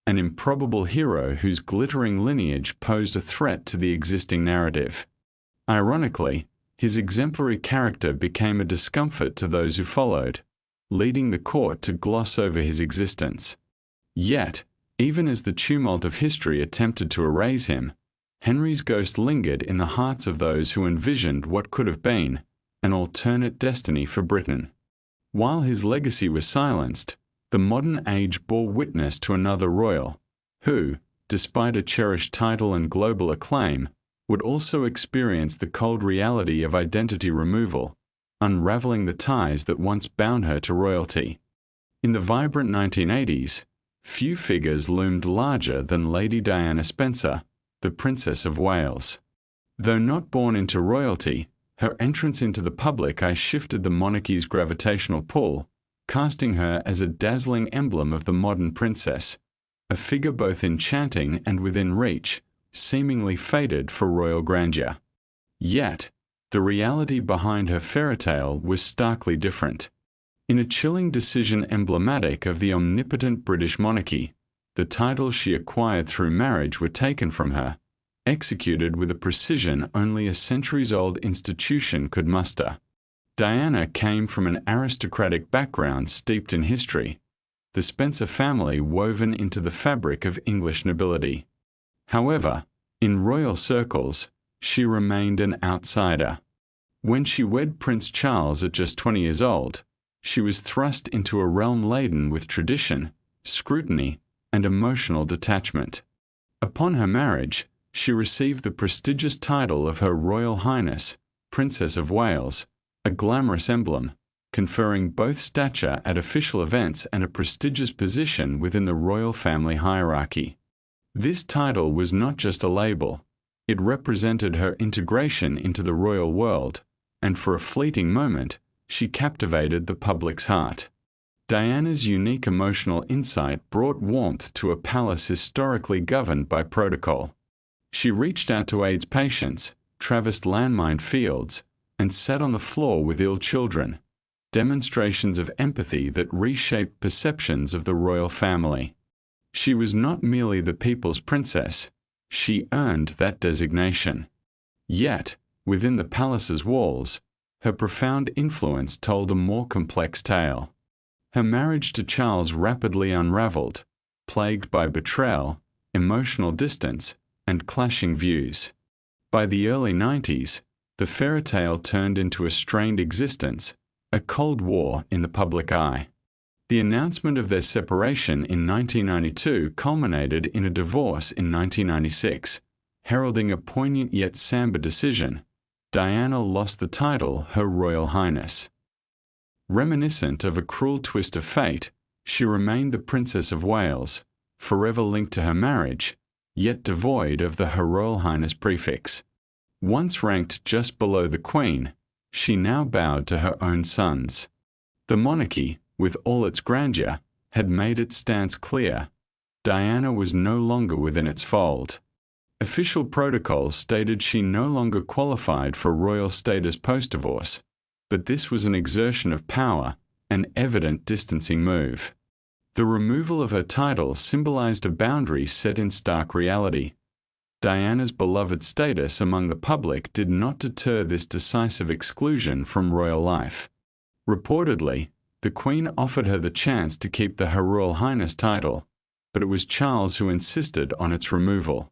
[SPEAKER 1] an improbable hero whose glittering lineage posed a threat to the existing narrative. Ironically, His exemplary character became a discomfort to those who followed, leading the court to gloss over his existence. Yet, even as the tumult of history attempted to erase him, Henry's ghost lingered in the hearts of those who envisioned what could have been an alternate destiny for Britain. While his legacy was silenced, the modern age bore witness to another royal, who, despite a cherished title and global acclaim, would also experience the cold reality of identity removal, unraveling the ties that once bound her to royalty. In the vibrant 1980s, few figures loomed larger than Lady Diana Spencer, the Princess of Wales. Though not born into royalty, her entrance into the public eye shifted the monarchy's gravitational pull, casting her as a dazzling emblem of the modern princess, a figure both enchanting and within reach, seemingly fated for royal grandeur. Yet, the reality behind her fairy tale was starkly different. In a chilling decision emblematic of the omnipotent British monarchy, the titles she acquired through marriage were taken from her, executed with a precision only a centuries-old institution could muster. Diana came from an aristocratic background steeped in history, the Spencer family woven into the fabric of English nobility. However, in royal circles, she remained an outsider. When she wed Prince Charles at just 20 years old, she was thrust into a realm laden with tradition, scrutiny, and emotional detachment. Upon her marriage, she received the prestigious title of Her Royal Highness, Princess of Wales, a glamorous emblem, conferring both stature at official events and a prestigious position within the royal family hierarchy. This title was not just a label, it represented her integration into the royal world, and for a fleeting moment, she captivated the public's heart. Diana's unique emotional insight brought warmth to a palace historically governed by protocol. She reached out to AIDS patients, traversed landmine fields, and sat on the floor with ill children, demonstrations of empathy that reshaped perceptions of the royal family. She was not merely the people's princess, she earned that designation. Yet, within the palace's walls, her profound influence told a more complex tale. Her marriage to Charles rapidly unraveled, plagued by betrayal, emotional distance, and clashing views. By the early 90s, the fairy tale turned into a strained existence, a Cold War in the public eye. The announcement of their separation in 1992 culminated in a divorce in 1996, heralding a poignant yet somber decision. Diana lost the title Her Royal Highness. Reminiscent of a cruel twist of fate, she remained the Princess of Wales, forever linked to her marriage, yet devoid of the Her Royal Highness prefix. Once ranked just below the Queen, she now bowed to her own sons. The monarchy, with all its grandeur, had made its stance clear. Diana was no longer within its fold. Official protocols stated she no longer qualified for royal status post-divorce, but this was an exertion of power, an evident distancing move. The removal of her title symbolized a boundary set in stark reality. Diana's beloved status among the public did not deter this decisive exclusion from royal life. Reportedly, the Queen offered her the chance to keep the Her Royal Highness title, but it was Charles who insisted on its removal.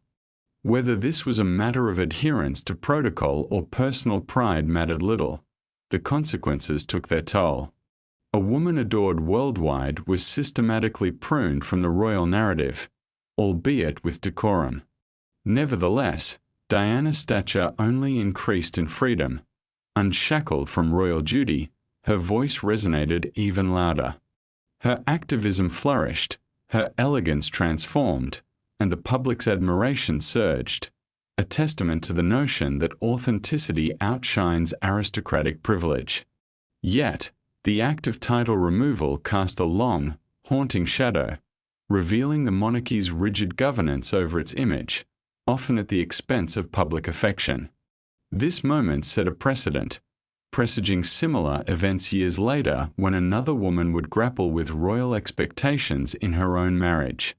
[SPEAKER 1] Whether this was a matter of adherence to protocol or personal pride mattered little. The consequences took their toll. A woman adored worldwide was systematically pruned from the royal narrative, albeit with decorum. Nevertheless, Diana's stature only increased in freedom. Unshackled from royal duty, her voice resonated even louder. Her activism flourished, her elegance transformed, and the public's admiration surged, a testament to the notion that authenticity outshines aristocratic privilege. Yet, the act of title removal cast a long, haunting shadow, revealing the monarchy's rigid governance over its image, often at the expense of public affection. This moment set a precedent, presaging similar events years later when another woman would grapple with royal expectations in her own marriage.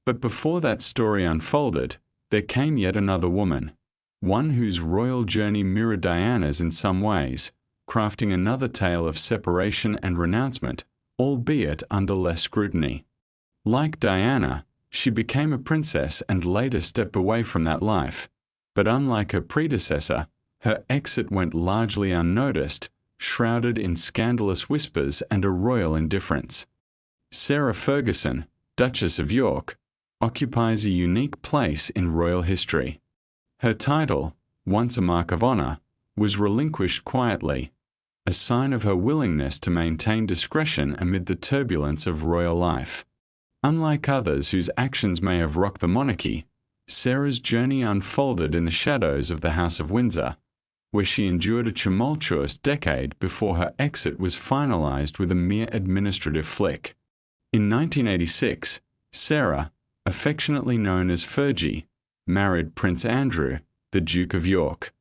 [SPEAKER 1] But before that story unfolded, there came yet another woman, one whose royal journey mirrored Diana's in some ways, crafting another tale of separation and renouncement, albeit under less scrutiny. Like Diana, she became a princess and later stepped away from that life, but unlike her predecessor, her exit went largely unnoticed, shrouded in scandalous whispers and a royal indifference. Sarah Ferguson, Duchess of York, occupies a unique place in royal history. Her title, once a mark of honor, was relinquished quietly, a sign of her willingness to maintain discretion amid the turbulence of royal life. Unlike others whose actions may have rocked the monarchy, Sarah's journey unfolded in the shadows of the House of Windsor, where she endured a tumultuous decade before her exit was finalized with a mere administrative flick. In 1986, Sarah, affectionately known as Fergie, married Prince Andrew, the Duke of York.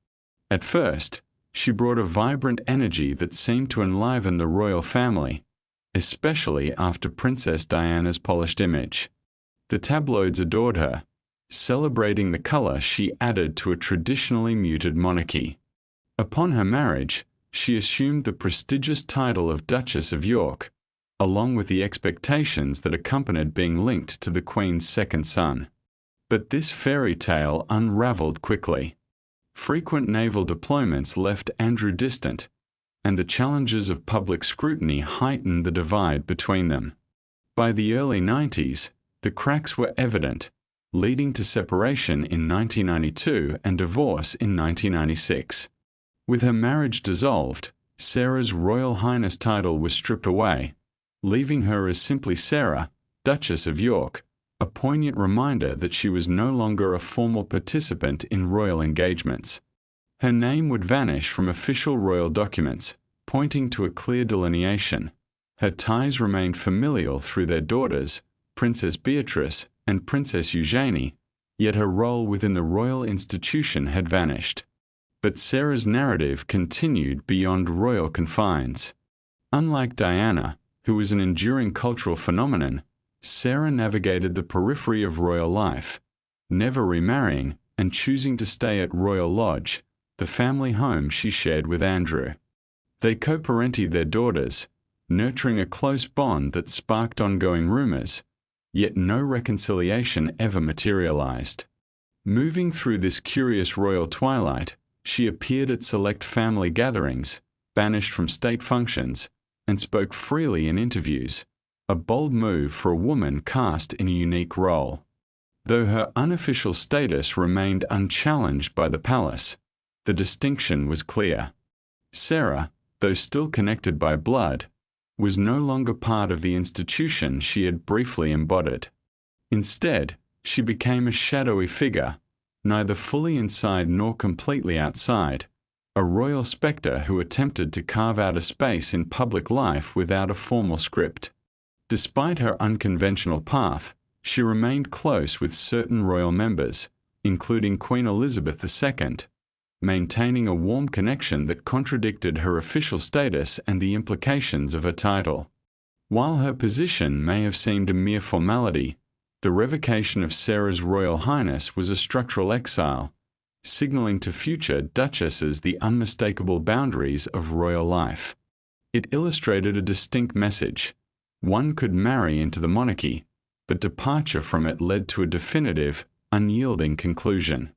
[SPEAKER 1] At first, she brought a vibrant energy that seemed to enliven the royal family, especially after Princess Diana's polished image. The tabloids adored her, celebrating the color she added to a traditionally muted monarchy. Upon her marriage, she assumed the prestigious title of Duchess of York, along with the expectations that accompanied being linked to the Queen's second son. But this fairy tale unraveled quickly. Frequent naval deployments left Andrew distant, and the challenges of public scrutiny heightened the divide between them. By the early 90s, the cracks were evident, leading to separation in 1992 and divorce in 1996. With her marriage dissolved, Sarah's Royal Highness title was stripped away, leaving her as simply Sarah, Duchess of York, a poignant reminder that she was no longer a formal participant in royal engagements. Her name would vanish from official royal documents, pointing to a clear delineation. Her ties remained familial through their daughters, Princess Beatrice and Princess Eugenie, yet her role within the royal institution had vanished. But Sarah's narrative continued beyond royal confines. Unlike Diana, who was an enduring cultural phenomenon, Sarah navigated the periphery of royal life, never remarrying and choosing to stay at Royal Lodge, the family home she shared with Andrew. They co-parentied their daughters, nurturing a close bond that sparked ongoing rumors, yet no reconciliation ever materialized. Moving through this curious royal twilight, she appeared at select family gatherings, banished from state functions, and spoke freely in interviews, a bold move for a woman cast in a unique role. Though her unofficial status remained unchallenged by the palace, the distinction was clear. Sarah, though still connected by blood, was no longer part of the institution she had briefly embodied. Instead, she became a shadowy figure, neither fully inside nor completely outside, a royal spectre who attempted to carve out a space in public life without a formal script. Despite her unconventional path, she remained close with certain royal members, including Queen Elizabeth II, maintaining a warm connection that contradicted her official status and the implications of her title. While her position may have seemed a mere formality, the revocation of Sarah's Royal Highness was a structural exile, signaling to future duchesses the unmistakable boundaries of royal life. It illustrated a distinct message. One could marry into the monarchy, but departure from it led to a definitive, unyielding conclusion.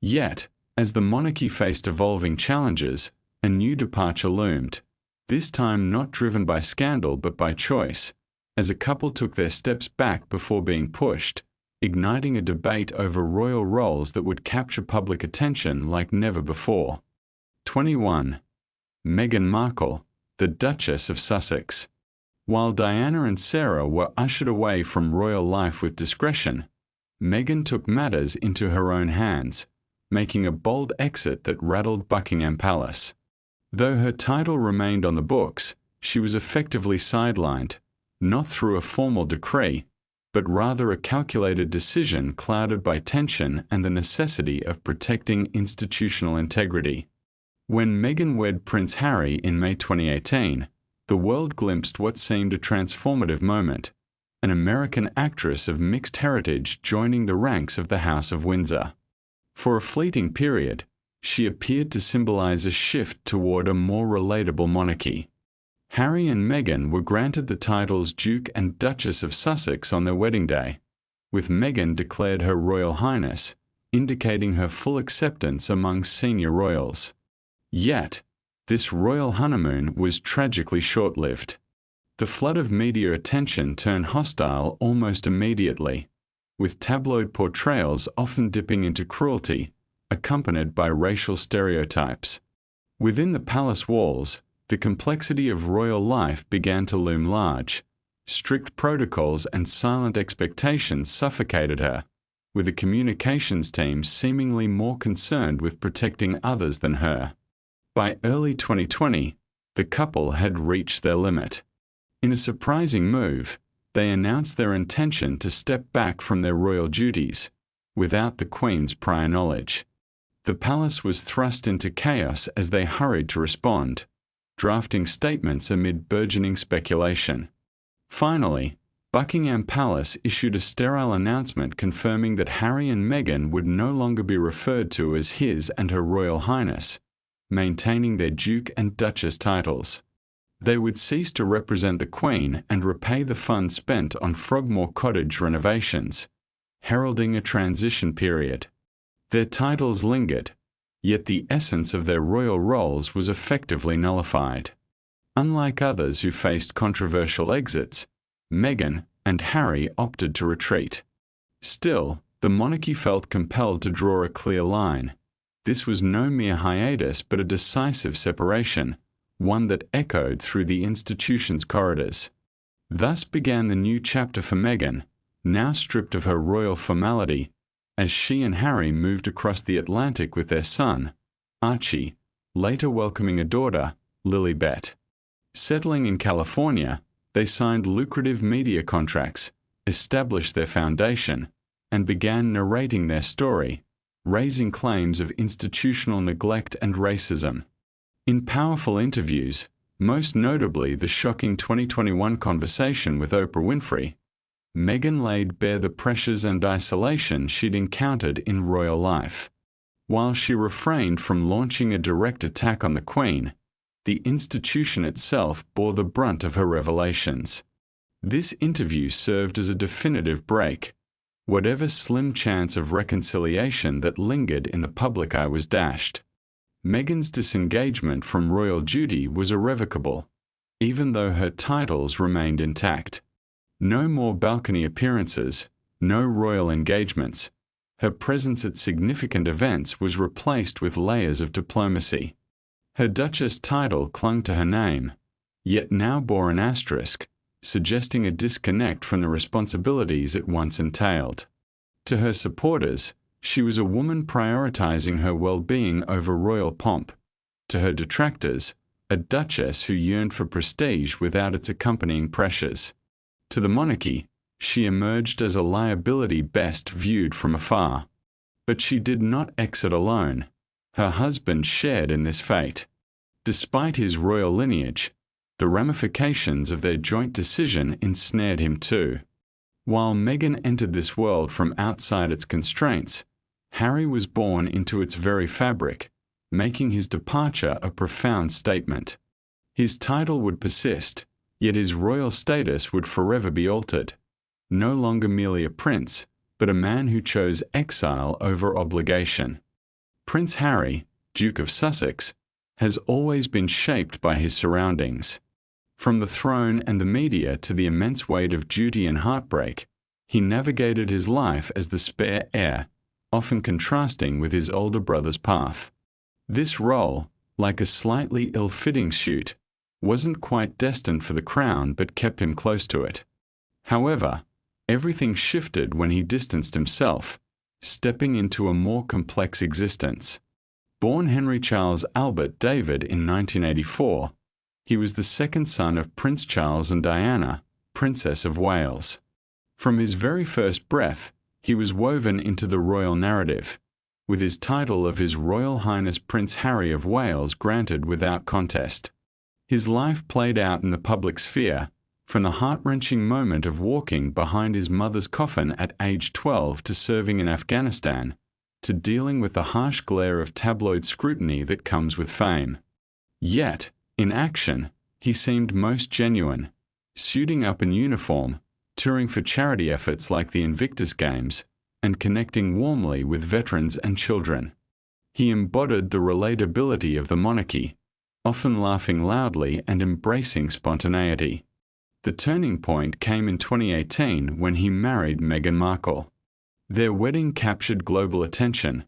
[SPEAKER 1] Yet, as the monarchy faced evolving challenges, a new departure loomed, this time not driven by scandal but by choice, as a couple took their steps back before being pushed, igniting a debate over royal roles that would capture public attention like never before. 21. Meghan Markle, the Duchess of Sussex. While Diana and Sarah were ushered away from royal life with discretion, Meghan took matters into her own hands, making a bold exit that rattled Buckingham Palace. Though her title remained on the books, she was effectively sidelined, not through a formal decree, but rather a calculated decision clouded by tension and the necessity of protecting institutional integrity. When Meghan wed Prince Harry in May 2018, the world glimpsed what seemed a transformative moment, an American actress of mixed heritage joining the ranks of the House of Windsor. For a fleeting period, she appeared to symbolize a shift toward a more relatable monarchy. Harry and Meghan were granted the titles Duke and Duchess of Sussex on their wedding day, with Meghan declared Her Royal Highness, indicating her full acceptance among senior royals. Yet, this royal honeymoon was tragically short-lived. The flood of media attention turned hostile almost immediately, with tabloid portrayals often dipping into cruelty, accompanied by racial stereotypes. Within the palace walls, the complexity of royal life began to loom large. Strict protocols and silent expectations suffocated her, with the communications team seemingly more concerned with protecting others than her. By early 2020, the couple had reached their limit. In a surprising move, they announced their intention to step back from their royal duties, without the Queen's prior knowledge. The palace was thrust into chaos as they hurried to respond, drafting statements amid burgeoning speculation. Finally, Buckingham Palace issued a sterile announcement confirming that Harry and Meghan would no longer be referred to as His and Her Royal Highness, maintaining their Duke and Duchess titles. They would cease to represent the Queen and repay the funds spent on Frogmore Cottage renovations, heralding a transition period. Their titles lingered, yet the essence of their royal roles was effectively nullified. Unlike others who faced controversial exits, Meghan and Harry opted to retreat. Still, the monarchy felt compelled to draw a clear line. This was no mere hiatus but a decisive separation, one that echoed through the institution's corridors. Thus began the new chapter for Meghan, now stripped of her royal formality, as she and Harry moved across the Atlantic with their son, Archie, later welcoming a daughter, Lilibet. Settling in California, they signed lucrative media contracts, established their foundation, and began narrating their story, raising claims of institutional neglect and racism. In powerful interviews, most notably the shocking 2021 conversation with Oprah Winfrey, Meghan laid bare the pressures and isolation she'd encountered in royal life. While she refrained from launching a direct attack on the Queen, the institution itself bore the brunt of her revelations. This interview served as a definitive break. Whatever slim chance of reconciliation that lingered in the public eye was dashed. Meghan's disengagement from royal duty was irrevocable, even though her titles remained intact. No more balcony appearances, no royal engagements. Her presence at significant events was replaced with layers of diplomacy. Her Duchess title clung to her name, yet now bore an asterisk, suggesting a disconnect from the responsibilities it once entailed. To her supporters, she was a woman prioritizing her well-being over royal pomp. To her detractors, a duchess who yearned for prestige without its accompanying pressures. To the monarchy, she emerged as a liability best viewed from afar. But she did not exit alone. Her husband shared in this fate. Despite his royal lineage, the ramifications of their joint decision ensnared him too. While Meghan entered this world from outside its constraints, Harry was born into its very fabric, making his departure a profound statement. His title would persist, yet his royal status would forever be altered. No longer merely a prince, but a man who chose exile over obligation. Prince Harry, Duke of Sussex, has always been shaped by his surroundings. From the throne and the media to the immense weight of duty and heartbreak, he navigated his life as the spare heir, often contrasting with his older brother's path. This role, like a slightly ill-fitting suit, wasn't quite destined for the crown but kept him close to it. However, everything shifted when he distanced himself, stepping into a more complex existence. Born Henry Charles Albert David in 1984, he was the second son of Prince Charles and Diana, Princess of Wales. From his very first breath, he was woven into the royal narrative, with his title of His Royal Highness Prince Harry of Wales granted without contest. His life played out in the public sphere, from the heart-wrenching moment of walking behind his mother's coffin at age 12 to serving in Afghanistan, to dealing with the harsh glare of tabloid scrutiny that comes with fame. Yet, in action, he seemed most genuine, suiting up in uniform, touring for charity efforts like the Invictus Games, and connecting warmly with veterans and children. He embodied the relatability of the monarchy, often laughing loudly and embracing spontaneity. The turning point came in 2018 when he married Meghan Markle. Their wedding captured global attention,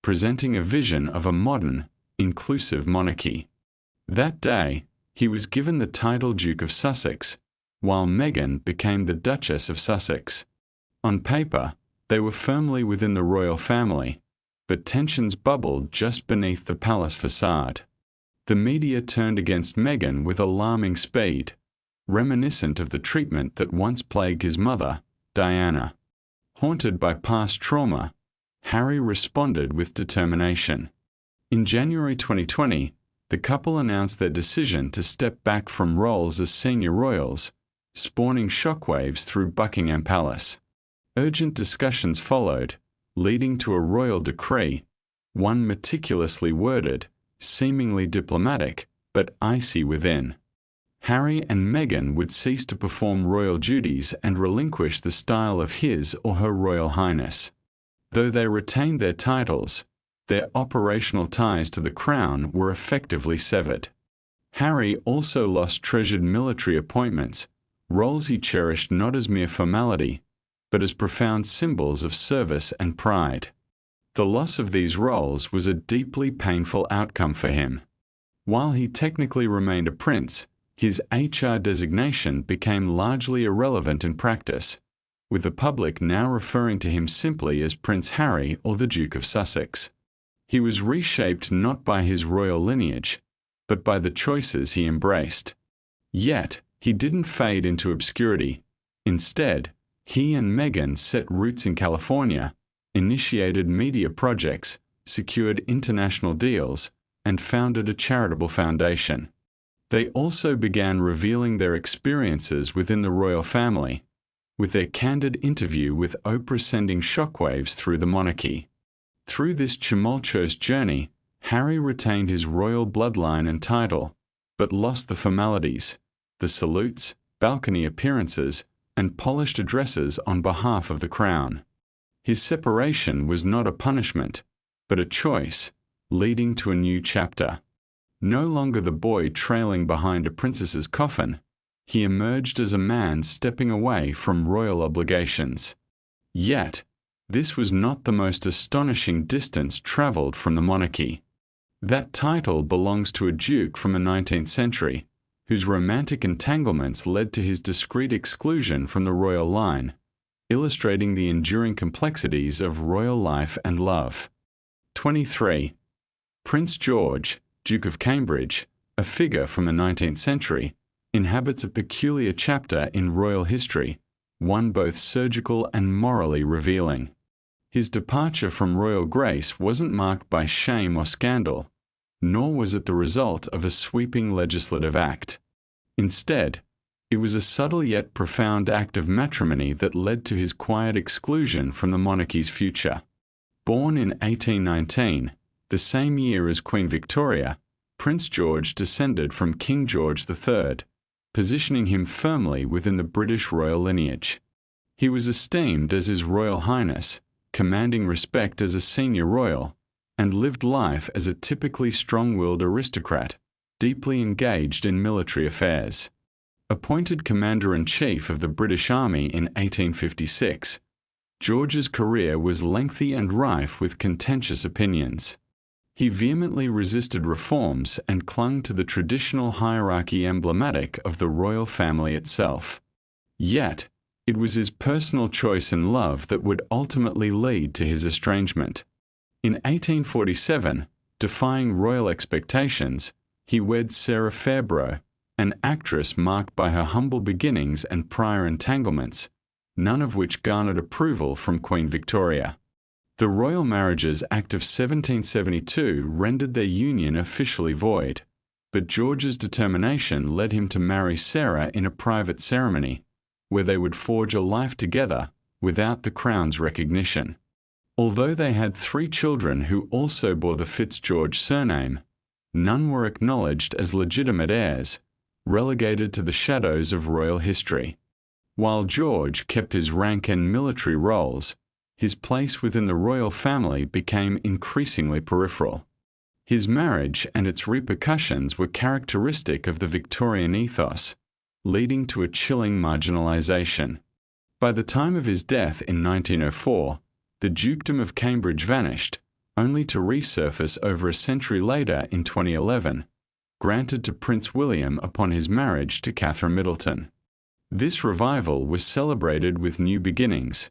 [SPEAKER 1] presenting a vision of a modern, inclusive monarchy. That day, he was given the title Duke of Sussex, while Meghan became the Duchess of Sussex. On paper, they were firmly within the royal family, but tensions bubbled just beneath the palace facade. The media turned against Meghan with alarming speed, reminiscent of the treatment that once plagued his mother, Diana. Haunted by past trauma, Harry responded with determination. In January 2020, the couple announced their decision to step back from roles as senior royals, spawning shockwaves through Buckingham Palace. Urgent discussions followed, leading to a royal decree, one meticulously worded, seemingly diplomatic, but icy within. Harry and Meghan would cease to perform royal duties and relinquish the style of His or Her Royal Highness. Though they retained their titles, their operational ties to the crown were effectively severed. Harry also lost treasured military appointments, roles he cherished not as mere formality, but as profound symbols of service and pride. The loss of these roles was a deeply painful outcome for him. While he technically remained a prince, his HR designation became largely irrelevant in practice, with the public now referring to him simply as Prince Harry or the Duke of Sussex. He was reshaped not by his royal lineage, but by the choices he embraced. Yet, he didn't fade into obscurity. Instead, he and Meghan set roots in California, initiated media projects, secured international deals, and founded a charitable foundation. They also began revealing their experiences within the royal family, with their candid interview with Oprah sending shockwaves through the monarchy. Through this tumultuous journey, Harry retained his royal bloodline and title, but lost the formalities, the salutes, balcony appearances, and polished addresses on behalf of the crown. His separation was not a punishment, but a choice, leading to a new chapter. No longer the boy trailing behind a princess's coffin, he emerged as a man stepping away from royal obligations. Yet, this was not the most astonishing distance traveled from the monarchy. That title belongs to a duke from the 19th century, whose romantic entanglements led to his discreet exclusion from the royal line, illustrating the enduring complexities of royal life and love. 23. Prince George, Duke of Cambridge, a figure from the 19th century, inhabits a peculiar chapter in royal history, one both surgical and morally revealing. His departure from royal grace wasn't marked by shame or scandal, nor was it the result of a sweeping legislative act. Instead, it was a subtle yet profound act of matrimony that led to his quiet exclusion from the monarchy's future. Born in 1819, the same year as Queen Victoria, Prince George descended from King George III, positioning him firmly within the British royal lineage. He was esteemed as His Royal Highness, commanding respect as a senior royal, and lived life as a typically strong-willed aristocrat, deeply engaged in military affairs. Appointed Commander-in-Chief of the British Army in 1856, George's career was lengthy and rife with contentious opinions. He vehemently resisted reforms and clung to the traditional hierarchy emblematic of the royal family itself. Yet, it was his personal choice and love that would ultimately lead to his estrangement. In 1847, defying royal expectations, he wed Sarah Fairborough, an actress marked by her humble beginnings and prior entanglements, none of which garnered approval from Queen Victoria. The Royal Marriages Act of 1772 rendered their union officially void, but George's determination led him to marry Sarah in a private ceremony, where they would forge a life together without the crown's recognition. Although they had 3 children who also bore the Fitzgeorge surname, none were acknowledged as legitimate heirs, relegated to the shadows of royal history. While George kept his rank and military roles, his place within the royal family became increasingly peripheral. His marriage and its repercussions were characteristic of the Victorian ethos, leading to a chilling marginalisation. By the time of his death in 1904, the Dukedom of Cambridge vanished, only to resurface over a century later in 2011, granted to Prince William upon his marriage to Catherine Middleton. This revival was celebrated with new beginnings,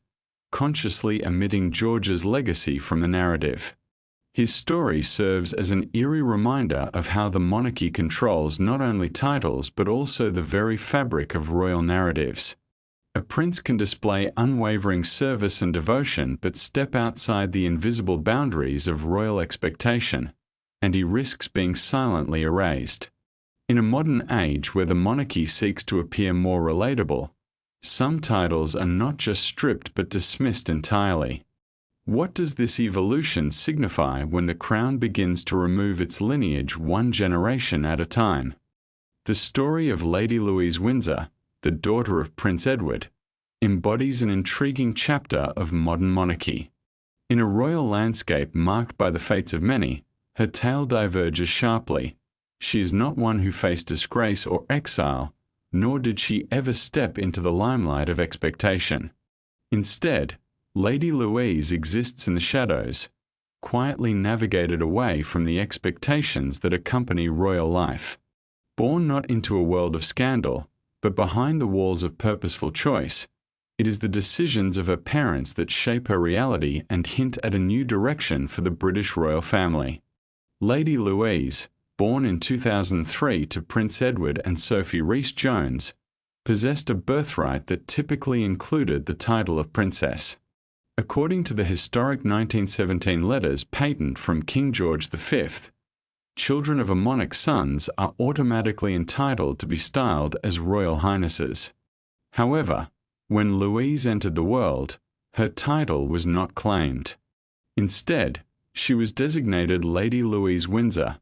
[SPEAKER 1] consciously omitting George's legacy from the narrative. His story serves as an eerie reminder of how the monarchy controls not only titles but also the very fabric of royal narratives. A prince can display unwavering service and devotion but step outside the invisible boundaries of royal expectation, and he risks being silently erased. In a modern age where the monarchy seeks to appear more relatable, some titles are not just stripped but dismissed entirely. What does this evolution signify when the crown begins to remove its lineage one generation at a time? The story of Lady Louise Windsor, the daughter of Prince Edward, embodies an intriguing chapter of modern monarchy. In a royal landscape marked by the fates of many, her tale diverges sharply. She is not one who faced disgrace or exile, nor did she ever step into the limelight of expectation. Instead, Lady Louise exists in the shadows, quietly navigated away from the expectations that accompany royal life. Born not into a world of scandal, but behind the walls of purposeful choice, it is the decisions of her parents that shape her reality and hint at a new direction for the British royal family. Lady Louise, born in 2003 to Prince Edward and Sophie Rhys-Jones, possessed a birthright that typically included the title of princess. According to the historic 1917 letters patent from King George V, children of a monarch's sons are automatically entitled to be styled as royal highnesses. However, when Louise entered the world, her title was not claimed. Instead, she was designated Lady Louise Windsor,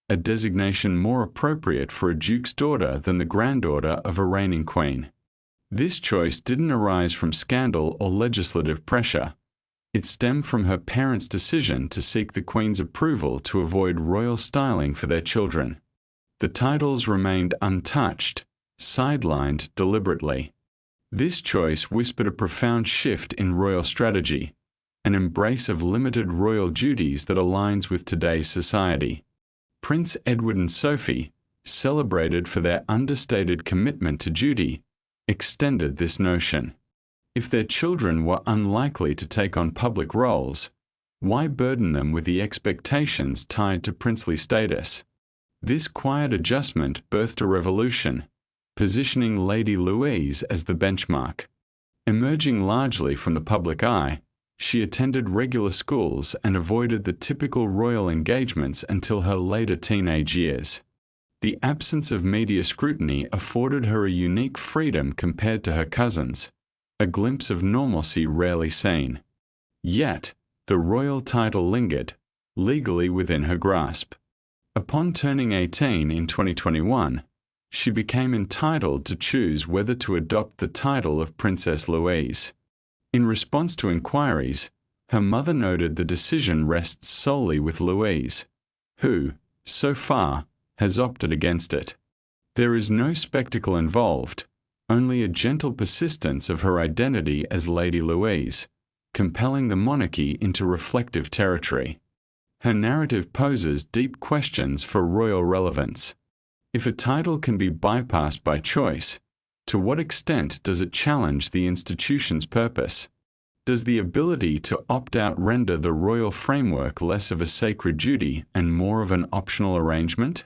[SPEAKER 1] a designation more appropriate for a duke's daughter than the granddaughter of a reigning queen. This choice didn't arise from scandal or legislative pressure. It stemmed from her parents' decision to seek the Queen's approval to avoid royal styling for their children. The titles remained untouched, sidelined deliberately. This choice whispered a profound shift in royal strategy, an embrace of limited royal duties that aligns with today's society. Prince Edward and Sophie, celebrated for their understated commitment to duty, extended this notion. If their children were unlikely to take on public roles, why burden them with the expectations tied to princely status? This quiet adjustment birthed a revolution, positioning Lady Louise as the benchmark. Emerging largely from the public eye, she attended regular schools and avoided the typical royal engagements until her later teenage years. The absence of media scrutiny afforded her a unique freedom compared to her cousins, a glimpse of normalcy rarely seen. Yet, the royal title lingered, legally within her grasp. Upon turning 18 in 2021, she became entitled to choose whether to adopt the title of Princess Louise. In response to inquiries, her mother noted the decision rests solely with Louise, who, so far, has opted against it. There is no spectacle involved, only a gentle persistence of her identity as Lady Louise, compelling the monarchy into reflective territory. Her narrative poses deep questions for royal relevance. If a title can be bypassed by choice, to what extent does it challenge the institution's purpose? Does the ability to opt out render the royal framework less of a sacred duty and more of an optional arrangement?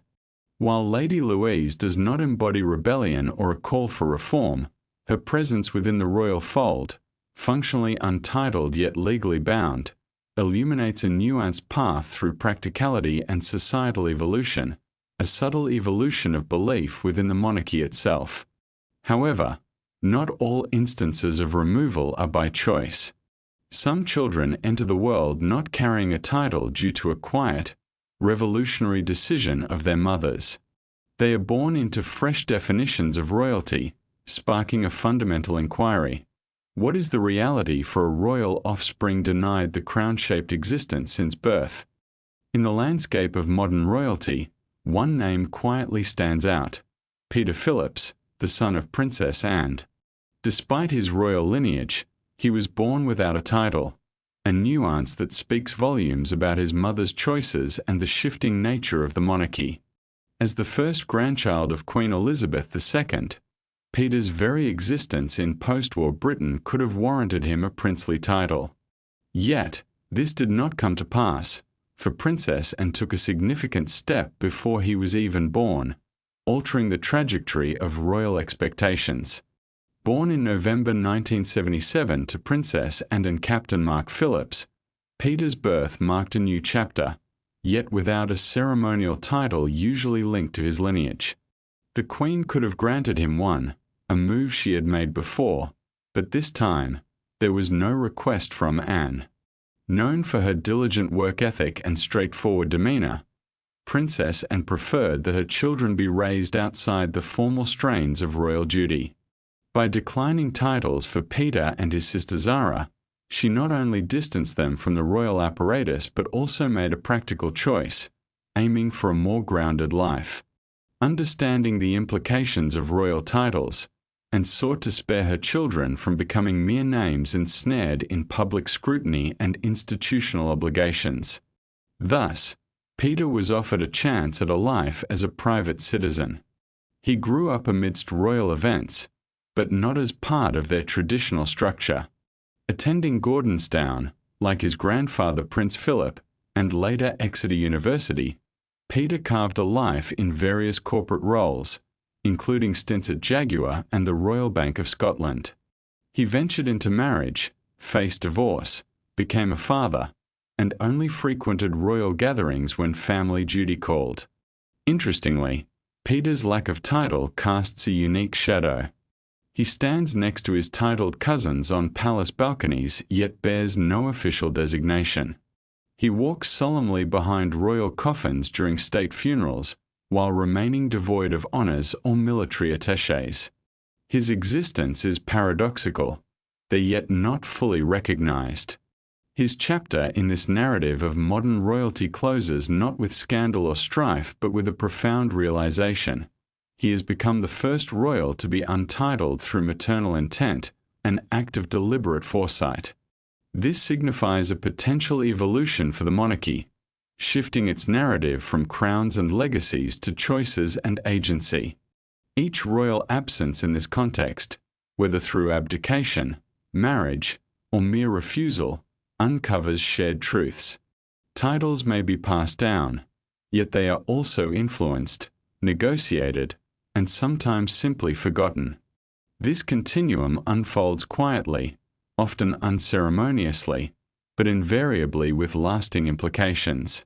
[SPEAKER 1] While Lady Louise does not embody rebellion or a call for reform, her presence within the royal fold, functionally untitled yet legally bound, illuminates a nuanced path through practicality and societal evolution, a subtle evolution of belief within the monarchy itself. However, not all instances of removal are by choice. Some children enter the world not carrying a title due to a quiet, revolutionary decision of their mothers. They are born into fresh definitions of royalty, sparking a fundamental inquiry. What is the reality for a royal offspring denied the crown-shaped existence since birth? In the landscape of modern royalty, one name quietly stands out: Peter Phillips, the son of Princess Anne. Despite his royal lineage, he was born without a title, a nuance that speaks volumes about his mother's choices and the shifting nature of the monarchy. As the first grandchild of Queen Elizabeth II, Peter's very existence in post-war Britain could have warranted him a princely title. Yet, this did not come to pass, for Princess Anne took a significant step before he was even born, altering the trajectory of royal expectations. Born in November 1977 to Princess Anne and Captain Mark Phillips, Peter's birth marked a new chapter, yet without a ceremonial title usually linked to his lineage. The Queen could have granted him one, a move she had made before, but this time there was no request from Anne. Known for her diligent work ethic and straightforward demeanor, Princess Anne preferred that her children be raised outside the formal strains of royal duty. By declining titles for Peter and his sister Zara, she not only distanced them from the royal apparatus but also made a practical choice, aiming for a more grounded life. Understanding the implications of royal titles, and sought to spare her children from becoming mere names ensnared in public scrutiny and institutional obligations. Thus, Peter was offered a chance at a life as a private citizen. He grew up amidst royal events, but not as part of their traditional structure. Attending Gordonstown, like his grandfather Prince Philip, and later Exeter University, Peter carved a life in various corporate roles, including stints at Jaguar and the Royal Bank of Scotland. He ventured into marriage, faced divorce, became a father, and only frequented royal gatherings when family duty called. Interestingly, Peter's lack of title casts a unique shadow. He stands next to his titled cousins on palace balconies, yet bears no official designation. He walks solemnly behind royal coffins during state funerals, while remaining devoid of honors or military attaches. His existence is paradoxical, though yet not fully recognized. His chapter in this narrative of modern royalty closes not with scandal or strife, but with a profound realization. He has become the first royal to be untitled through maternal intent, an act of deliberate foresight. This signifies a potential evolution for the monarchy, shifting its narrative from crowns and legacies to choices and agency. Each royal absence in this context, whether through abdication, marriage, or mere refusal, uncovers shared truths. Titles may be passed down, yet they are also influenced, negotiated, and sometimes simply forgotten. This continuum unfolds quietly, often unceremoniously, but invariably with lasting implications.